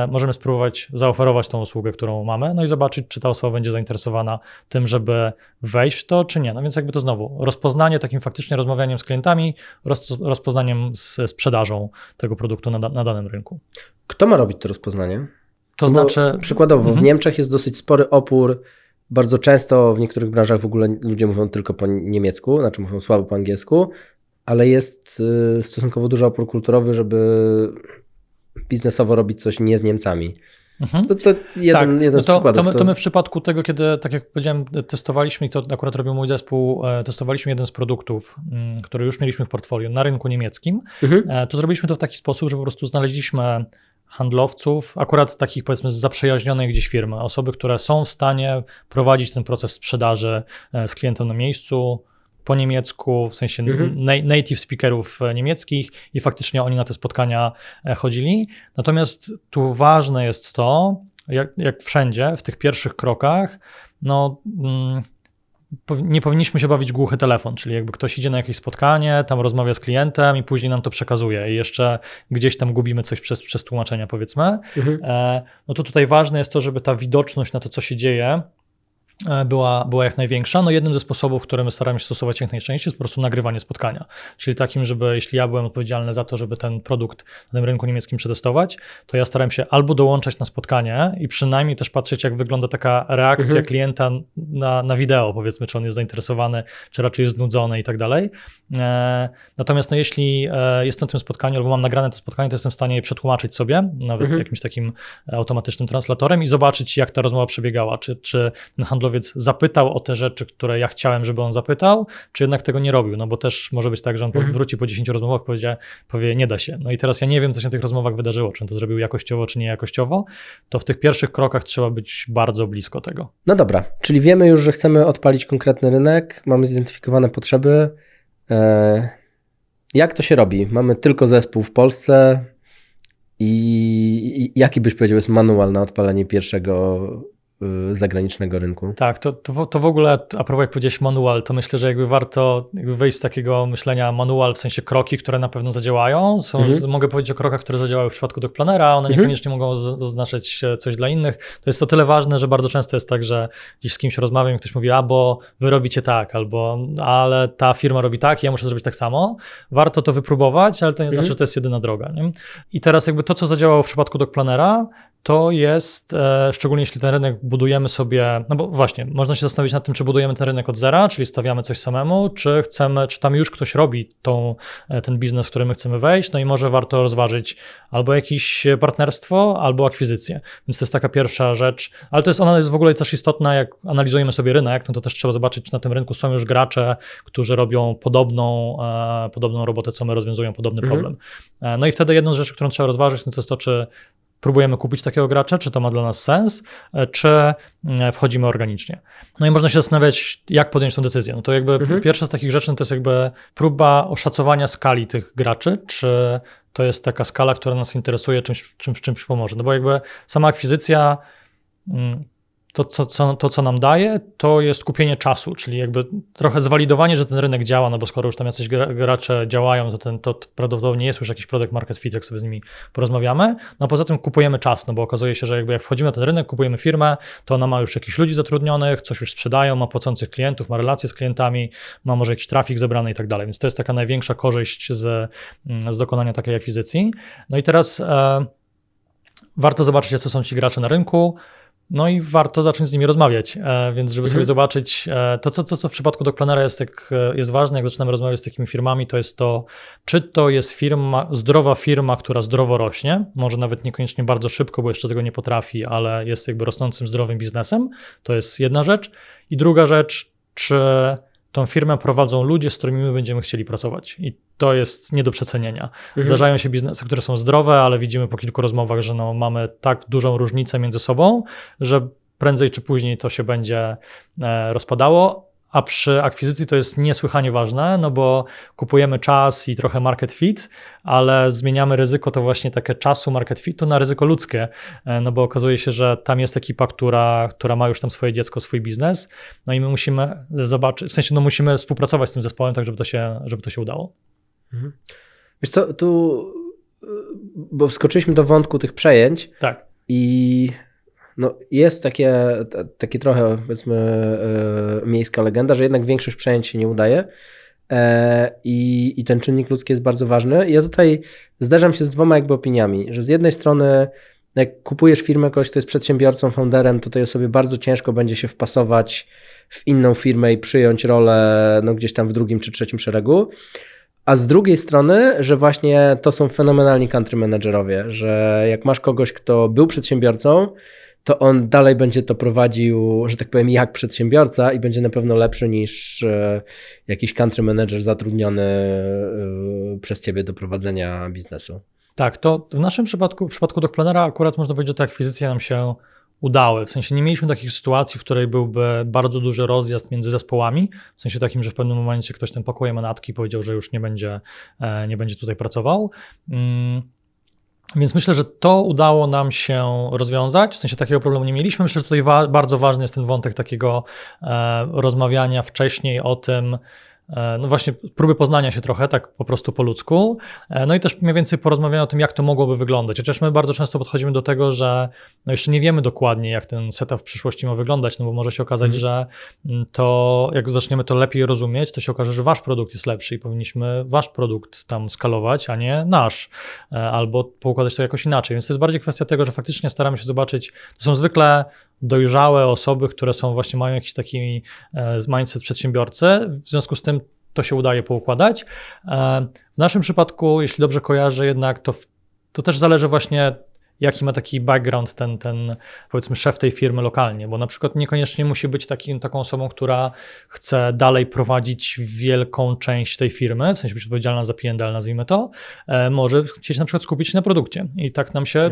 możemy spróbować zaoferować tą usługę, którą mamy, no i zobaczyć, czy ta osoba będzie zainteresowana tym, żeby wejść w to, czy nie. No więc jakby to znowu rozpoznanie, takim faktycznie rozmawianiem z klientami, rozpoznaniem z sprzedażą tego produktu na danym rynku. Kto ma robić to rozpoznanie? To znaczy... Przykładowo, w Niemczech jest dosyć spory opór. Bardzo często w niektórych branżach w ogóle ludzie mówią tylko po niemiecku, znaczy mówią słabo po angielsku, ale jest stosunkowo duży opór kulturowy, żeby biznesowo robić coś nie z Niemcami. Mhm. To jeden z przykładów. To my w przypadku tego, kiedy, tak jak powiedziałem, testowaliśmy i to akurat robił mój zespół, testowaliśmy jeden z produktów, który już mieliśmy w portfolio na rynku niemieckim, to zrobiliśmy to w taki sposób, że po prostu znaleźliśmy handlowców, akurat takich powiedzmy z zaprzyjaźnionej gdzieś firmy, osoby, które są w stanie prowadzić ten proces sprzedaży z klientem na miejscu, po niemiecku, w sensie native speakerów niemieckich i faktycznie oni na te spotkania chodzili. Natomiast tu ważne jest to, jak wszędzie, w tych pierwszych krokach, nie powinniśmy się bawić głuchy telefon, czyli jakby ktoś idzie na jakieś spotkanie, tam rozmawia z klientem i później nam to przekazuje i jeszcze gdzieś tam gubimy coś przez tłumaczenia, powiedzmy. No to tutaj ważne jest to, żeby ta widoczność na to, co się dzieje, była jak największa. No jednym ze sposobów, które my staramy się stosować jak najczęściej, jest po prostu nagrywanie spotkania. Czyli takim, żeby jeśli ja byłem odpowiedzialny za to, żeby ten produkt na tym rynku niemieckim przetestować, to ja starałem się albo dołączać na spotkanie i przynajmniej też patrzeć, jak wygląda taka reakcja klienta na wideo, powiedzmy, czy on jest zainteresowany, czy raczej jest znudzony i tak dalej. Natomiast jeśli jestem na tym spotkaniu albo mam nagrane to spotkanie, to jestem w stanie je przetłumaczyć sobie, nawet jakimś takim automatycznym translatorem i zobaczyć, jak ta rozmowa przebiegała, czy ten handlowiec zapytał o te rzeczy, które ja chciałem, żeby on zapytał, czy jednak tego nie robił, no bo też może być tak, że on wróci po 10 rozmowach, powie nie da się. No i teraz ja nie wiem, co się na tych rozmowach wydarzyło, czy on to zrobił jakościowo, czy nie jakościowo, to w tych pierwszych krokach trzeba być bardzo blisko tego. No dobra, czyli wiemy już, że chcemy odpalić konkretny rynek, mamy zidentyfikowane potrzeby. Jak to się robi? Mamy tylko zespół w Polsce i jaki byś powiedział jest manual na odpalenie pierwszego zagranicznego rynku? Tak, to w ogóle, a propos jak powiedziałeś manual, to myślę, że jakby warto wyjść z takiego myślenia manual, w sensie kroki, które na pewno zadziałają. Mogę powiedzieć o krokach, które zadziałały w przypadku DocPlannera, one niekoniecznie mogą zaznaczać coś dla innych. To jest o tyle ważne, że bardzo często jest tak, że gdzieś z kimś rozmawiam i ktoś mówi, bo wy robicie tak, albo ale ta firma robi tak i ja muszę zrobić tak samo. Warto to wypróbować, ale to nie znaczy, że to jest jedyna droga. Nie? I teraz jakby to, co zadziałało w przypadku DocPlannera, to jest, szczególnie jeśli ten rynek budujemy sobie, no bo właśnie, można się zastanowić nad tym, czy budujemy ten rynek od zera, czyli stawiamy coś samemu, czy tam już ktoś robi ten biznes, w który my chcemy wejść, no i może warto rozważyć albo jakieś partnerstwo, albo akwizycję. Więc to jest taka pierwsza rzecz, ale ona jest w ogóle też istotna, jak analizujemy sobie rynek, no to też trzeba zobaczyć, czy na tym rynku są już gracze, którzy robią podobną robotę, co my, rozwiązują podobny problem. No i wtedy jedną z rzeczy, którą trzeba rozważyć, no to jest to, czy próbujemy kupić takiego gracza, czy to ma dla nas sens, czy wchodzimy organicznie. No i można się zastanawiać, jak podjąć tę decyzję. No to jakby pierwsza z takich rzeczy to jest jakby próba oszacowania skali tych graczy, czy to jest taka skala, która nas interesuje, czymś pomoże. No bo jakby sama akwizycja, to, co nam daje, to jest kupienie czasu, czyli jakby trochę zwalidowanie, że ten rynek działa, no bo skoro już tam jacyś gracze działają, to prawdopodobnie jest już jakiś product market fit, jak sobie z nimi porozmawiamy. No a poza tym kupujemy czas, no bo okazuje się, że jakby jak wchodzimy na ten rynek, kupujemy firmę, to ona ma już jakichś ludzi zatrudnionych, coś już sprzedają, ma płacących klientów, ma relacje z klientami, ma może jakiś trafik zebrany i tak dalej, więc to jest taka największa korzyść z dokonania takiej akwizycji. No i teraz warto zobaczyć, jacy są ci gracze na rynku, no i warto zacząć z nimi rozmawiać, więc żeby sobie zobaczyć, to co w przypadku DocPlannera jest ważne, jak zaczynamy rozmawiać z takimi firmami, to jest to, czy to jest zdrowa firma, która zdrowo rośnie, może nawet niekoniecznie bardzo szybko, bo jeszcze tego nie potrafi, ale jest jakby rosnącym, zdrowym biznesem, to jest jedna rzecz. I druga rzecz, czy tą firmę prowadzą ludzie, z którymi my będziemy chcieli pracować. I to jest nie do przecenienia. Zdarzają się biznesy, które są zdrowe, ale widzimy po kilku rozmowach, że mamy tak dużą różnicę między sobą, że prędzej czy później to się będzie rozpadało. A przy akwizycji to jest niesłychanie ważne, no bo kupujemy czas i trochę market fit, ale zmieniamy ryzyko to właśnie takie czasu market fitu na ryzyko ludzkie, no bo okazuje się, że tam jest ekipa, która ma już tam swoje dziecko, swój biznes, no i my musimy zobaczyć, w sensie musimy współpracować z tym zespołem, tak żeby to się udało. Wiesz co, bo wskoczyliśmy do wątku tych przejęć. Tak. I jest takie trochę, powiedzmy, miejska legenda, że jednak większość przejęć się nie udaje i ten czynnik ludzki jest bardzo ważny. Ja tutaj zderzam się z dwoma jakby opiniami, że z jednej strony jak kupujesz firmę kogoś, kto jest przedsiębiorcą, founderem, to tej osobie bardzo ciężko będzie się wpasować w inną firmę i przyjąć rolę gdzieś tam w drugim czy trzecim szeregu. A z drugiej strony, że właśnie to są fenomenalni country managerowie, że jak masz kogoś, kto był przedsiębiorcą, to on dalej będzie to prowadził, że tak powiem, jak przedsiębiorca i będzie na pewno lepszy niż jakiś country manager zatrudniony przez ciebie do prowadzenia biznesu. Tak, to w naszym przypadku, w przypadku DocPlannera akurat można powiedzieć, że te akwizycje nam się udały. W sensie nie mieliśmy takich sytuacji, w której byłby bardzo duży rozjazd między zespołami, w sensie takim, że w pewnym momencie ktoś ten pakuje manatki i powiedział, że już nie będzie tutaj pracował. Więc myślę, że to udało nam się rozwiązać, w sensie takiego problemu nie mieliśmy. Myślę, że tutaj bardzo ważny jest ten wątek takiego rozmawiania wcześniej o tym, no właśnie próby poznania się trochę, tak po prostu po ludzku, no i też mniej więcej porozmawiania o tym, jak to mogłoby wyglądać. Chociaż my bardzo często podchodzimy do tego, że no jeszcze nie wiemy dokładnie, jak ten setup w przyszłości ma wyglądać, no bo może się okazać, że to jak zaczniemy to lepiej rozumieć, to się okaże, że wasz produkt jest lepszy i powinniśmy wasz produkt tam skalować, a nie nasz, albo poukładać to jakoś inaczej. Więc to jest bardziej kwestia tego, że faktycznie staramy się zobaczyć, to są zwykle dojrzałe osoby, które mają jakiś taki mindset przedsiębiorcy, w związku z tym to się udaje poukładać. W naszym przypadku, jeśli dobrze kojarzę, jednak to też zależy właśnie, jaki ma taki background ten powiedzmy szef tej firmy lokalnie, bo na przykład niekoniecznie musi być taką osobą, która chce dalej prowadzić wielką część tej firmy, w sensie być odpowiedzialna za P&L, nazwijmy to, może chcieć na przykład skupić się na produkcie i tak nam się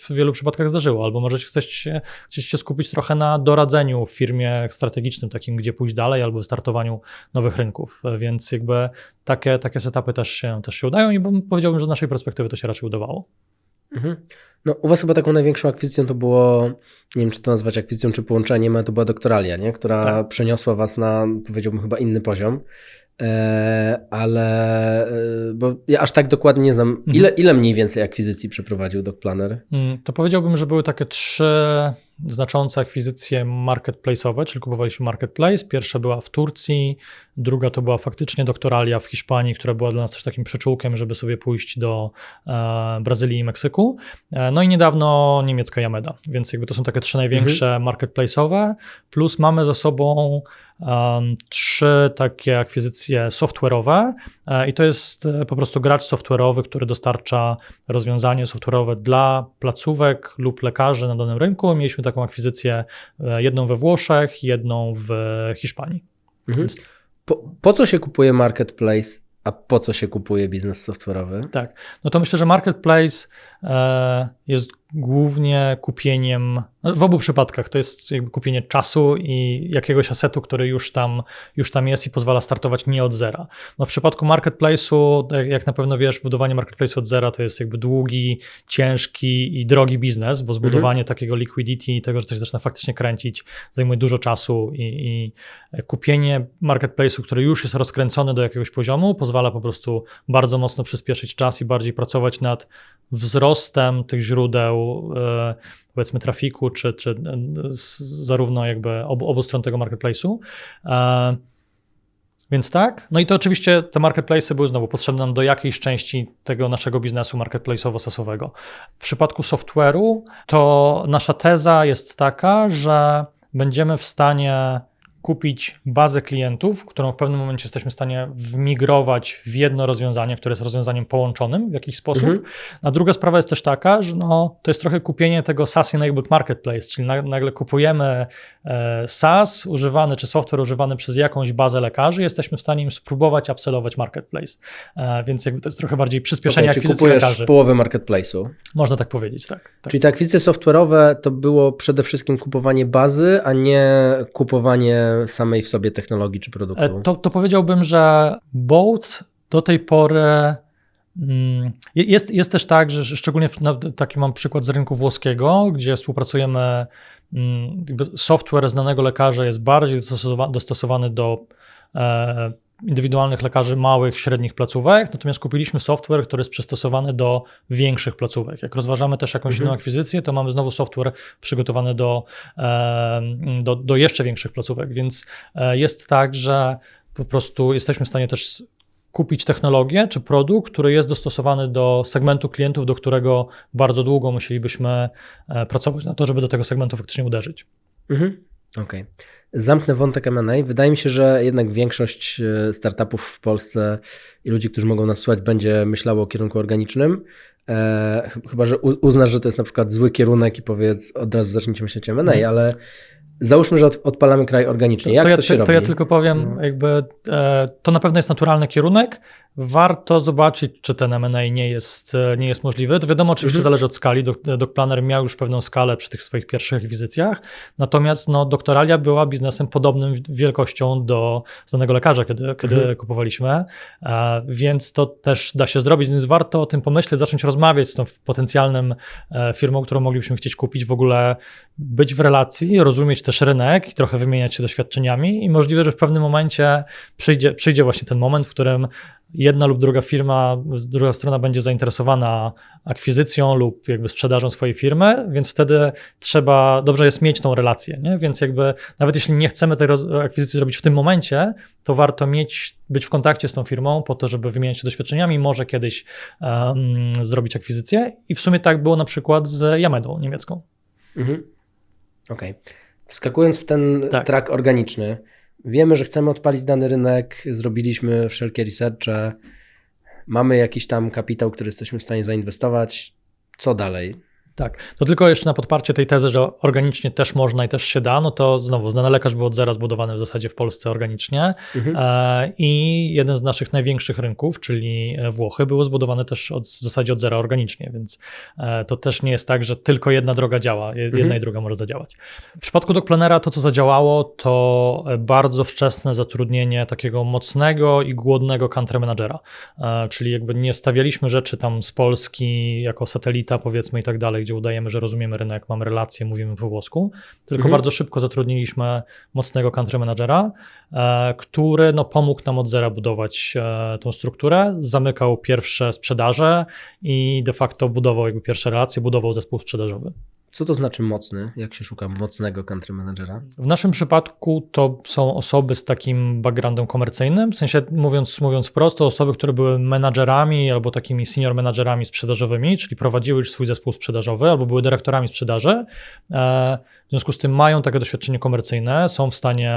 w wielu przypadkach zdarzyło, albo może chcieć się skupić trochę na doradzeniu w firmie strategicznym, takim gdzie pójść dalej, albo wystartowaniu nowych rynków, więc jakby takie setupy też się udają i powiedziałbym, że z naszej perspektywy to się raczej udawało. No, u was chyba taką największą akwizycją to było, nie wiem czy to nazwać akwizycją czy połączeniem, ale to była Doctoralia, nie? Która przeniosła was na, powiedziałbym, chyba inny poziom. Ale bo ja aż tak dokładnie nie znam, ile mniej więcej akwizycji przeprowadził DocPlanner? To powiedziałbym, że były takie 3 znaczące akwizycje marketplace'owe, czyli kupowaliśmy marketplace. Pierwsza była w Turcji, druga to była faktycznie Doctoralia w Hiszpanii, która była dla nas też takim przyczółkiem, żeby sobie pójść do Brazylii i Meksyku. No i niedawno niemiecka Yameda, więc jakby to są takie 3 największe marketplace'owe, plus mamy za sobą 3 takie akwizycje software'owe i to jest po prostu gracz software'owy, który dostarcza rozwiązanie software'owe dla placówek lub lekarzy na danym rynku. Mieliśmy taką akwizycję, jedną we Włoszech, jedną w Hiszpanii. Więc... Po co się kupuje marketplace, a po co się kupuje biznes software'owy? Tak, no to myślę, że marketplace jest głównie kupieniem, w obu przypadkach to jest jakby kupienie czasu i jakiegoś asetu, który już tam jest i pozwala startować nie od zera. No w przypadku marketplace'u, jak na pewno wiesz, budowanie marketplace'u od zera to jest jakby długi, ciężki i drogi biznes, bo zbudowanie takiego liquidity i tego, że coś zaczyna faktycznie kręcić, zajmuje dużo czasu i kupienie marketplace'u, który już jest rozkręcony do jakiegoś poziomu, pozwala po prostu bardzo mocno przyspieszyć czas i bardziej pracować nad wzrostem tych źródeł, powiedzmy trafiku, czy zarówno jakby obu stron tego marketplace'u. Więc tak. No i to oczywiście te marketplace'y były znowu potrzebne nam do jakiejś części tego naszego biznesu marketplace'owo-sasowego. W przypadku software'u to nasza teza jest taka, że będziemy w stanie kupić bazę klientów, którą w pewnym momencie jesteśmy w stanie wmigrować w jedno rozwiązanie, które jest rozwiązaniem połączonym w jakiś sposób. A druga sprawa jest też taka, że to jest trochę kupienie tego SaaS-enabled marketplace, czyli nagle kupujemy SaaS używany, czy software używany przez jakąś bazę lekarzy, jesteśmy w stanie im spróbować upsellować marketplace. Więc jakby to jest trochę bardziej przyspieszenie akwizycji lekarzy. Kupujesz połowę marketplace'u. Można tak powiedzieć, tak. Czyli te akwizycje software'owe to było przede wszystkim kupowanie bazy, a nie kupowanie samej w sobie technologii czy produktu? To powiedziałbym, że both do tej pory jest też tak, że szczególnie taki mam przykład z rynku włoskiego, gdzie współpracujemy, software znanego lekarza jest bardziej dostosowany do indywidualnych lekarzy małych, średnich placówek, natomiast kupiliśmy software, który jest przystosowany do większych placówek. Jak rozważamy też jakąś inną akwizycję, to mamy znowu software przygotowany do jeszcze większych placówek, więc jest tak, że po prostu jesteśmy w stanie też kupić technologię czy produkt, który jest dostosowany do segmentu klientów, do którego bardzo długo musielibyśmy pracować na to, żeby do tego segmentu faktycznie uderzyć. Okej. zamknę wątek M&A. Wydaje mi się, że jednak większość startupów w Polsce i ludzi, którzy mogą nas słuchać, będzie myślało o kierunku organicznym. Chyba, że uznasz, że to jest na przykład zły kierunek i powiedz, od razu zacznijcie myśleć o M&A, ale załóżmy, że odpalamy kraj organicznie. Jak to się robi? To ja tylko powiem, to na pewno jest naturalny kierunek. Warto zobaczyć, czy ten M&A nie jest możliwy. To wiadomo, oczywiście zależy od skali. DocPlanner miał już pewną skalę przy tych swoich pierwszych akwizycjach, natomiast Doktoralia była biznesem podobnym wielkością do znanego lekarza, kiedy kupowaliśmy, więc to też da się zrobić, więc warto o tym pomyśleć, zacząć rozmawiać z tą potencjalnym firmą, którą moglibyśmy chcieć kupić, w ogóle być w relacji, rozumieć też rynek i trochę wymieniać się doświadczeniami i możliwe, że w pewnym momencie przyjdzie właśnie ten moment, w którym jedna lub druga firma, druga strona będzie zainteresowana akwizycją lub jakby sprzedażą swojej firmy, więc wtedy dobrze jest mieć tą relację, nie? Więc jakby nawet jeśli nie chcemy tej akwizycji zrobić w tym momencie, to warto być w kontakcie z tą firmą po to, żeby wymieniać się doświadczeniami, może kiedyś zrobić akwizycję i w sumie tak było na przykład z Yamedą niemiecką. Okej. Wskakując w ten track organiczny, wiemy, że chcemy odpalić dany rynek, zrobiliśmy wszelkie researche, mamy jakiś tam kapitał, który jesteśmy w stanie zainwestować. Co dalej? Tak, to tylko jeszcze na podparcie tej tezy, że organicznie też można i też się da, no to znowu Znany Lekarz był od zera zbudowany w zasadzie w Polsce organicznie i jeden z naszych największych rynków, czyli Włochy, było zbudowane też w zasadzie od zera organicznie, więc to też nie jest tak, że tylko jedna droga działa, jedna i druga może zadziałać. W przypadku DocPlannera to, co zadziałało, to bardzo wczesne zatrudnienie takiego mocnego i głodnego country managera, czyli jakby nie stawialiśmy rzeczy tam z Polski jako satelita, powiedzmy i tak dalej, gdzie udajemy, że rozumiemy rynek, mamy relacje, mówimy po włosku, tylko bardzo szybko zatrudniliśmy mocnego country managera, który pomógł nam od zera budować tą strukturę, zamykał pierwsze sprzedaże i de facto budował jakby pierwsze relacje, budował zespół sprzedażowy. Co to znaczy mocny? Jak się szuka mocnego country managera? W naszym przypadku to są osoby z takim backgroundem komercyjnym, w sensie mówiąc prosto, osoby, które były menadżerami albo takimi senior menadżerami sprzedażowymi, czyli prowadziły już swój zespół sprzedażowy albo były dyrektorami sprzedaży. W związku z tym mają takie doświadczenie komercyjne, są w stanie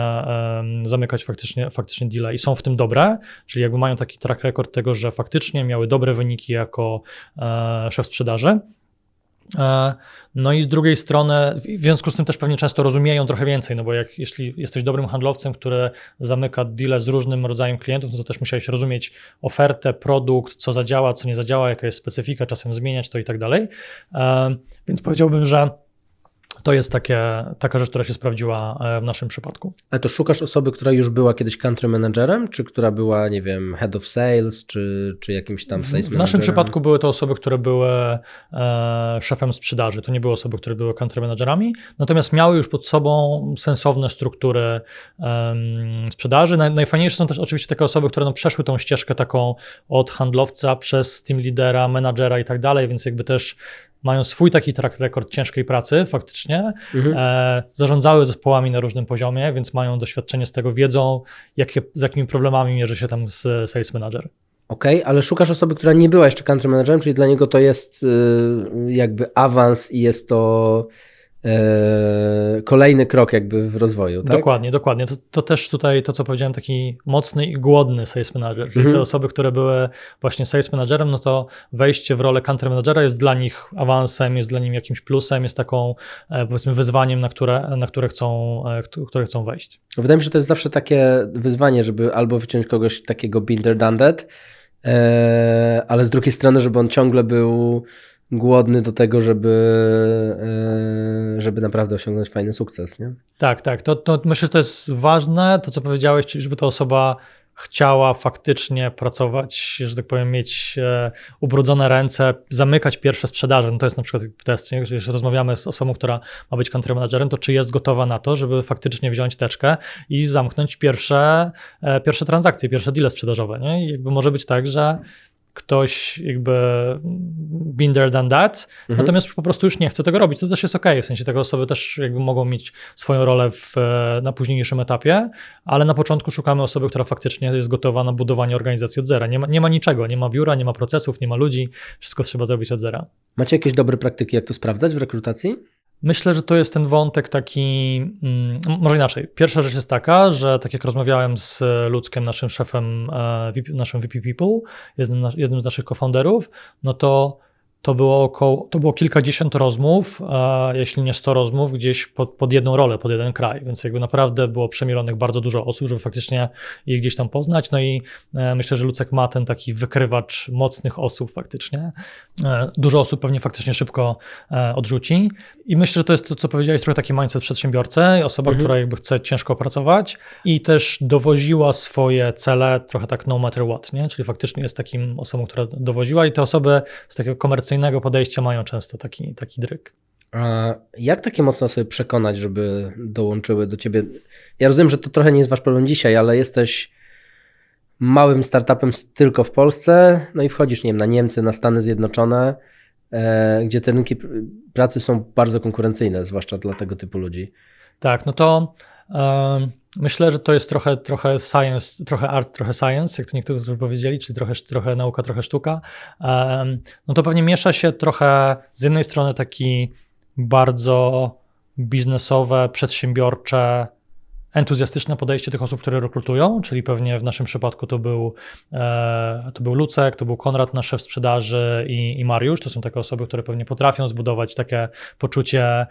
zamykać faktycznie deale i są w tym dobre, czyli jakby mają taki track record tego, że faktycznie miały dobre wyniki jako szef sprzedaży. No i z drugiej strony, w związku z tym też pewnie często rozumieją trochę więcej, no bo jeśli jesteś dobrym handlowcem, który zamyka deale z różnym rodzajem klientów, no to też musiałeś rozumieć ofertę, produkt, co zadziała, co nie zadziała, jaka jest specyfika, czasem zmieniać to i tak dalej. Więc powiedziałbym, że to jest taka rzecz, która się sprawdziła w naszym przypadku. Ale to szukasz osoby, która już była kiedyś country managerem, czy która była, nie wiem, head of sales, czy jakimś tam sales managerem? W naszym przypadku były to osoby, które były szefem sprzedaży. To nie były osoby, które były country managerami, natomiast miały już pod sobą sensowne struktury sprzedaży. Najfajniejsze są też oczywiście takie osoby, które przeszły tą ścieżkę taką od handlowca przez team lidera, menadżera i tak dalej, więc jakby też mają swój taki track record ciężkiej pracy faktycznie, zarządzały zespołami na różnym poziomie, więc mają doświadczenie z tego, wiedzą z jakimi problemami mierzy się tam sales manager. Okej, ale szukasz osoby, która nie była jeszcze country managerem, czyli dla niego to jest jakby awans i jest to kolejny krok jakby w rozwoju, tak? Dokładnie. To też tutaj to, co powiedziałem, taki mocny i głodny sales manager. Czyli te osoby, które były właśnie sales managerem, no to wejście w rolę country managera jest dla nich awansem, jest dla nich jakimś plusem, jest taką powiedzmy wyzwaniem, na które chcą wejść. Wydaje mi się, że to jest zawsze takie wyzwanie, żeby albo wyciąć kogoś takiego been done that, ale z drugiej strony, żeby on ciągle był głodny do tego, żeby naprawdę osiągnąć fajny sukces, nie? Tak. To myślę, że to jest ważne, to co powiedziałeś, czyli żeby ta osoba chciała faktycznie pracować, że tak powiem, mieć ubrudzone ręce, zamykać pierwsze sprzedaże. No to jest na przykład test, nie? Jeśli rozmawiamy z osobą, która ma być country managerem, to czy jest gotowa na to, żeby faktycznie wziąć teczkę i zamknąć pierwsze transakcje, pierwsze deale sprzedażowe. Nie? I jakby może być tak, że ktoś jakby been there, done that, natomiast po prostu już nie chce tego robić. To też jest okej, w sensie tego osoby też jakby mogą mieć swoją rolę na późniejszym etapie, ale na początku szukamy osoby, która faktycznie jest gotowa na budowanie organizacji od zera. Nie ma niczego, nie ma biura, nie ma procesów, nie ma ludzi, wszystko trzeba zrobić od zera. Macie jakieś dobre praktyki, jak to sprawdzać w rekrutacji? Myślę, że to jest ten wątek taki, może inaczej. Pierwsza rzecz jest taka, że tak jak rozmawiałem z Luckiem, naszym szefem, naszym VP People, jednym z naszych co-founderów, no to było kilkadziesiąt rozmów, jeśli nie 100 rozmów, gdzieś pod jedną rolę, pod jeden kraj, więc jakby naprawdę było przemieronych bardzo dużo osób, żeby faktycznie je gdzieś tam poznać, no i myślę, że Lucek ma ten taki wykrywacz mocnych osób faktycznie. Dużo osób pewnie faktycznie szybko odrzuci i myślę, że to jest to, co powiedziałeś, trochę taki mindset przedsiębiorcy, osoba, która jakby chce ciężko pracować i też dowoziła swoje cele trochę tak no matter what, nie? Czyli faktycznie jest takim osobą, która dowoziła i te osoby z takiego komercyjnego podejścia mają często taki dryg. A jak takie mocno osoby przekonać, żeby dołączyły do ciebie? Ja rozumiem, że to trochę nie jest wasz problem dzisiaj, ale jesteś małym startupem tylko w Polsce, no i wchodzisz, nie wiem, na Niemcy, na Stany Zjednoczone, gdzie te rynki pracy są bardzo konkurencyjne, zwłaszcza dla tego typu ludzi. Tak, no to myślę, że to jest trochę science, trochę art, trochę science, jak to niektórzy powiedzieli, czyli trochę nauka, trochę sztuka. No to pewnie miesza się trochę z jednej strony taki bardzo biznesowe, przedsiębiorcze, entuzjastyczne podejście tych osób, które rekrutują, czyli pewnie w naszym przypadku to był Lucek, to był Konrad, nasz szef sprzedaży i Mariusz. To są takie osoby, które pewnie potrafią zbudować takie poczucie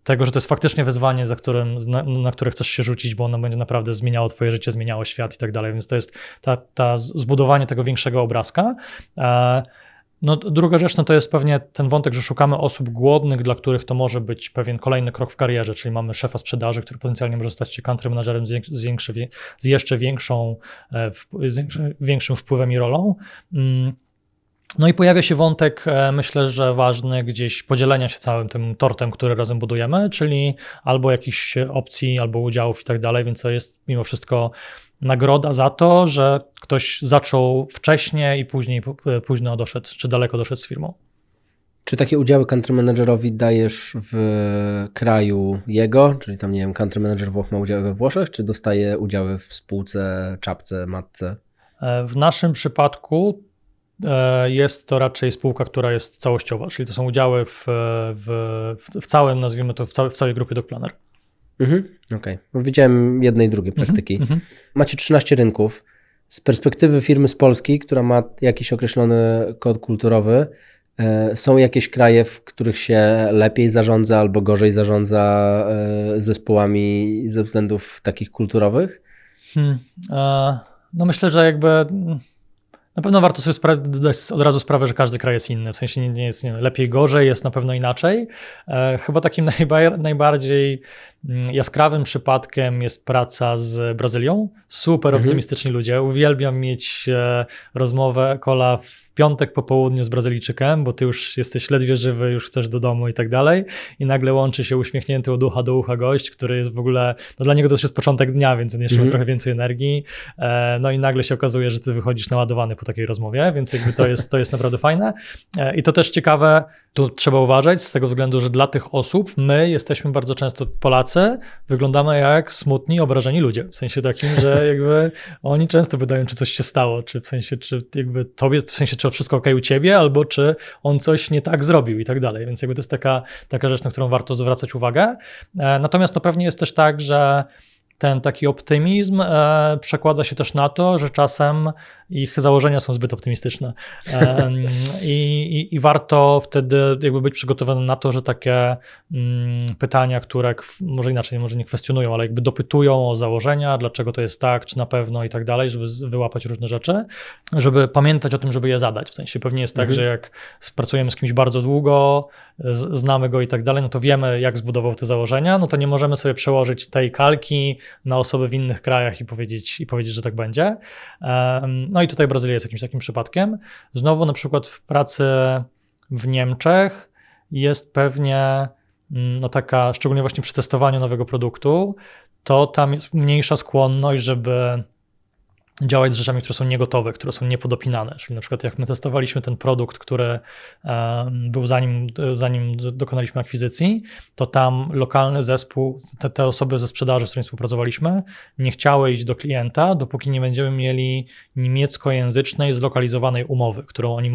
tego, że to jest faktycznie wyzwanie, na które chcesz się rzucić, bo ono będzie naprawdę zmieniało twoje życie, zmieniało świat i tak dalej, więc to jest zbudowanie tego większego obrazka. No, druga rzecz no to jest pewnie ten wątek, że szukamy osób głodnych, dla których to może być pewien kolejny krok w karierze, czyli mamy szefa sprzedaży, który potencjalnie może stać się country managerem z jeszcze większym wpływem i rolą. No i pojawia się wątek, myślę, że ważny, gdzieś podzielenia się całym tym tortem, który razem budujemy, czyli albo jakichś opcji, albo udziałów i tak dalej, więc to jest mimo wszystko nagroda za to, że ktoś zaczął wcześniej i później późno doszedł, czy daleko doszedł z firmą. Czy takie udziały country managerowi dajesz w kraju jego, czyli tam nie wiem, country manager Włoch ma udziały we Włoszech, czy dostaje udziały w spółce, czapce, matce? W naszym przypadku jest to raczej spółka, która jest całościowa, czyli to są udziały w całym, nazwijmy to, w całej grupie DocPlanner. Okej. Widziałem jedne i drugie praktyki. Macie 13 rynków. Z perspektywy firmy z Polski, która ma jakiś określony kod kulturowy, są jakieś kraje, w których się lepiej zarządza albo gorzej zarządza zespołami ze względów takich kulturowych? No myślę, że jakby na pewno warto sobie dać od razu sprawę, że każdy kraj jest inny, w sensie nie jest lepiej, gorzej, jest na pewno inaczej. Chyba takim najbardziej jaskrawym przypadkiem jest praca z Brazylią. Super optymistyczni ludzie. Uwielbiam mieć rozmowę, calla w piątek po południu z Brazylijczykiem, bo ty już jesteś ledwie żywy, już chcesz do domu i tak dalej. I nagle łączy się uśmiechnięty od ucha do ucha gość, który jest w ogóle, no dla niego to już jest początek dnia, więc on jeszcze ma trochę więcej energii. No i nagle się okazuje, że ty wychodzisz naładowany po takiej rozmowie, więc jakby to jest naprawdę fajne. I to też ciekawe, tu trzeba uważać z tego względu, że dla tych osób my jesteśmy bardzo często Polacy, wyglądamy jak smutni, obrażeni ludzie. W sensie takim, że jakby oni często pytają, czy coś się stało, czy w sensie, czy jakby tobie, w sensie, czy wszystko okej u ciebie, albo czy on coś nie tak zrobił i tak dalej. Więc jakby to jest taka rzecz, na którą warto zwracać uwagę. Natomiast no pewnie jest też tak, że ten taki optymizm przekłada się też na to, że czasem ich założenia są zbyt optymistyczne i warto wtedy jakby być przygotowanym na to, że takie pytania, które może inaczej, może nie kwestionują, ale jakby dopytują o założenia, dlaczego to jest tak, czy na pewno i tak dalej, żeby wyłapać różne rzeczy, żeby pamiętać o tym, żeby je zadać. W sensie pewnie jest tak, że jak pracujemy z kimś bardzo długo, znamy go i tak dalej, no to wiemy, jak zbudował te założenia, no to nie możemy sobie przełożyć tej kalki na osoby w innych krajach i powiedzieć, że tak będzie. No i tutaj Brazylia jest jakimś takim przypadkiem. Znowu na przykład w pracy w Niemczech jest pewnie no taka, szczególnie właśnie przy testowaniu nowego produktu, to tam jest mniejsza skłonność, żeby działać z rzeczami, które są niegotowe, które są niepodopinane. Czyli na przykład jak my testowaliśmy ten produkt, który był zanim dokonaliśmy akwizycji, to tam lokalny zespół, te osoby ze sprzedaży, z którymi współpracowaliśmy, nie chciały iść do klienta, dopóki nie będziemy mieli niemieckojęzycznej, zlokalizowanej umowy, którą oni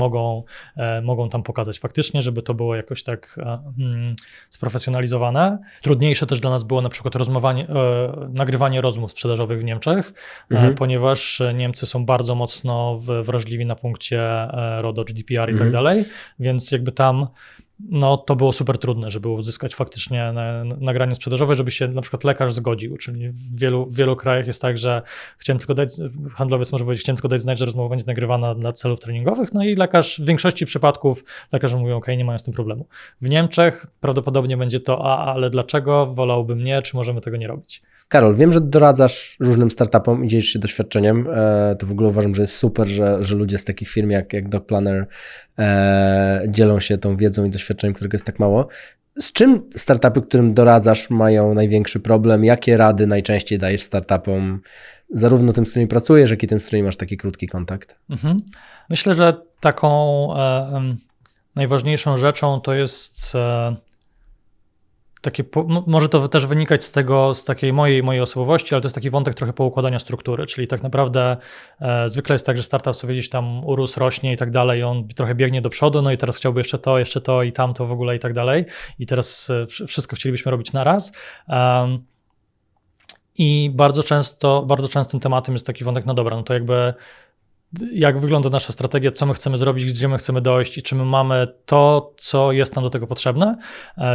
mogą tam pokazać faktycznie, żeby to było jakoś tak sprofesjonalizowane. Trudniejsze też dla nas było na przykład nagrywanie rozmów sprzedażowych w Niemczech, ponieważ Niemcy są bardzo mocno wrażliwi na punkcie RODO, GDPR i tak dalej, więc jakby tam to było super trudne, żeby uzyskać faktycznie nagranie sprzedażowe, żeby się na przykład lekarz zgodził, czyli w wielu krajach jest tak, że handlowiec może powiedzieć, chciałem tylko dać znać, że rozmowa będzie nagrywana dla celów treningowych, no i lekarz w większości przypadków mówią, ok, nie mają z tym problemu. W Niemczech prawdopodobnie będzie to, ale dlaczego, wolałbym nie, czy możemy tego nie robić? Karol, wiem, że doradzasz różnym startupom i dzielisz się doświadczeniem. To w ogóle uważam, że jest super, że ludzie z takich firm jak DocPlanner dzielą się tą wiedzą i doświadczeniem, którego jest tak mało. Z czym startupy, którym doradzasz, mają największy problem? Jakie rady najczęściej dajesz startupom, zarówno tym, z którymi pracujesz, jak i tym, z którymi masz taki krótki kontakt? Myślę, że taką najważniejszą rzeczą to jest może to też wynikać z takiej mojej osobowości, ale to jest taki wątek trochę poukładania struktury, czyli tak naprawdę zwykle jest tak, że startup sobie gdzieś tam urósł, rośnie i tak dalej, on trochę biegnie do przodu, no i teraz chciałby jeszcze to i tamto w ogóle i tak dalej i teraz wszystko chcielibyśmy robić naraz. I bardzo częstym tematem jest taki wątek, no dobra, no to jakby jak wygląda nasza strategia, co my chcemy zrobić, gdzie my chcemy dojść i czy my mamy to, co jest nam do tego potrzebne,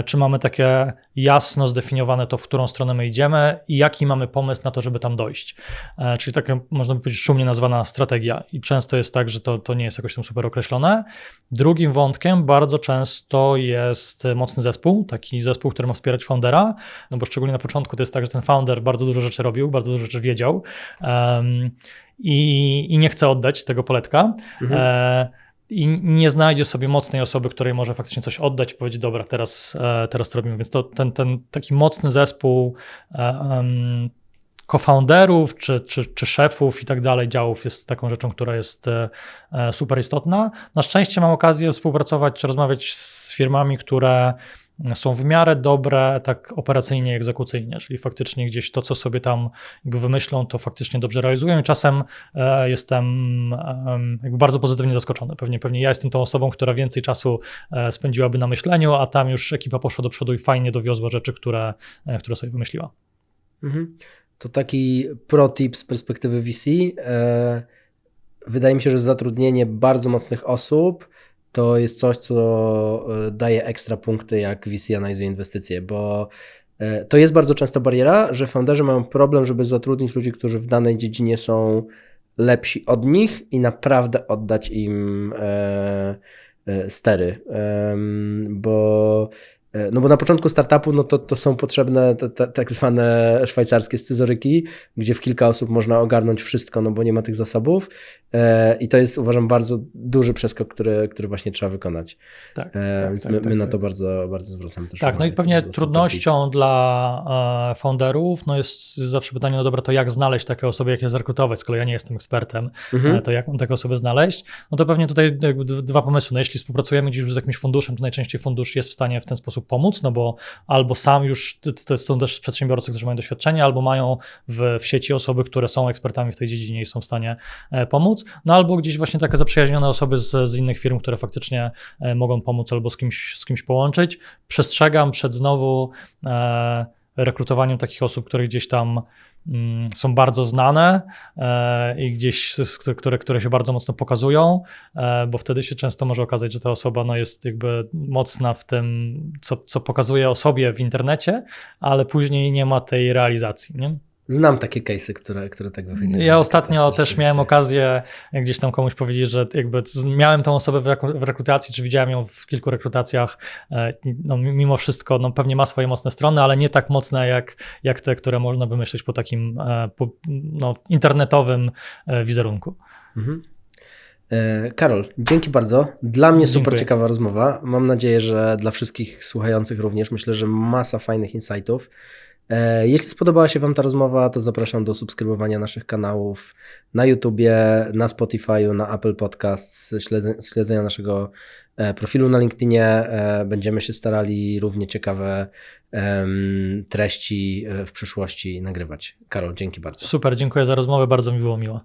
czy mamy takie jasno zdefiniowane to, w którą stronę my idziemy i jaki mamy pomysł na to, żeby tam dojść. Czyli taka, można by powiedzieć, szumnie nazwana strategia i często jest tak, że to nie jest jakoś tam super określone. Drugim wątkiem bardzo często jest mocny zespół, taki zespół, który ma wspierać foundera, no bo szczególnie na początku to jest tak, że ten founder bardzo dużo rzeczy robił, bardzo dużo rzeczy wiedział, i nie chce oddać tego poletka i nie znajdzie sobie mocnej osoby, której może faktycznie coś oddać i powiedzieć, dobra, teraz to robimy. Więc to ten taki mocny zespół co-founderów czy szefów i tak dalej działów jest taką rzeczą, która jest super istotna. Na szczęście mam okazję współpracować czy rozmawiać z firmami, które są w miarę dobre tak operacyjnie i egzekucyjnie, czyli faktycznie gdzieś to, co sobie tam jakby wymyślą, to faktycznie dobrze realizują i czasem jestem jakby bardzo pozytywnie zaskoczony. Pewnie ja jestem tą osobą, która więcej czasu spędziłaby na myśleniu, a tam już ekipa poszła do przodu i fajnie dowiozła rzeczy, które sobie wymyśliła. To taki pro tip z perspektywy VC. Wydaje mi się, że zatrudnienie bardzo mocnych osób to jest coś, co daje ekstra punkty, jak VC analizuje inwestycje, bo to jest bardzo często bariera, że founderzy mają problem, żeby zatrudnić ludzi, którzy w danej dziedzinie są lepsi od nich i naprawdę oddać im stery, bo na początku startupu to są potrzebne tak zwane szwajcarskie scyzoryki, gdzie w kilka osób można ogarnąć wszystko, bo nie ma tych zasobów i to jest, uważam, bardzo duży przeskok, który właśnie trzeba wykonać. Więc my na to bardzo, bardzo zwracamy też uwagę. No i pewnie trudnością dla founderów jest zawsze pytanie, no dobra, to jak znaleźć takie osoby, jak je zrekrutować, skoro ja nie jestem ekspertem, to jak mam takie osoby znaleźć? No to pewnie tutaj jakby dwa pomysły. No jeśli współpracujemy gdzieś z jakimś funduszem, to najczęściej fundusz jest w stanie w ten sposób pomóc, no bo albo sam już, to są też przedsiębiorcy, którzy mają doświadczenie, albo mają w sieci osoby, które są ekspertami w tej dziedzinie i są w stanie pomóc, no albo gdzieś właśnie takie zaprzyjaźnione osoby z innych firm, które faktycznie mogą pomóc albo z kimś połączyć. Przestrzegam przed znowu rekrutowaniem takich osób, które gdzieś tam są bardzo znane i gdzieś, które się bardzo mocno pokazują, bo wtedy się często może okazać, że ta osoba jest jakby mocna w tym, co pokazuje o sobie w internecie, ale później nie ma tej realizacji, nie? Znam takie case'y, które tak wychodziły. Ja ostatnio też miałem okazję gdzieś tam komuś powiedzieć, że jakby miałem tą osobę w rekrutacji, czy widziałem ją w kilku rekrutacjach, no mimo wszystko pewnie ma swoje mocne strony, ale nie tak mocne jak te, które można wymyślić po takim internetowym wizerunku. Karol, dzięki bardzo. Dla mnie super ciekawa rozmowa. Mam nadzieję, że dla wszystkich słuchających również. Myślę, że masa fajnych insightów. Jeśli spodobała się Wam ta rozmowa, to zapraszam do subskrybowania naszych kanałów na YouTubie, na Spotify'u, na Apple Podcasts, śledzenia naszego profilu na LinkedInie. Będziemy się starali równie ciekawe treści w przyszłości nagrywać. Karol, dzięki bardzo. Super, dziękuję za rozmowę, bardzo mi było miło.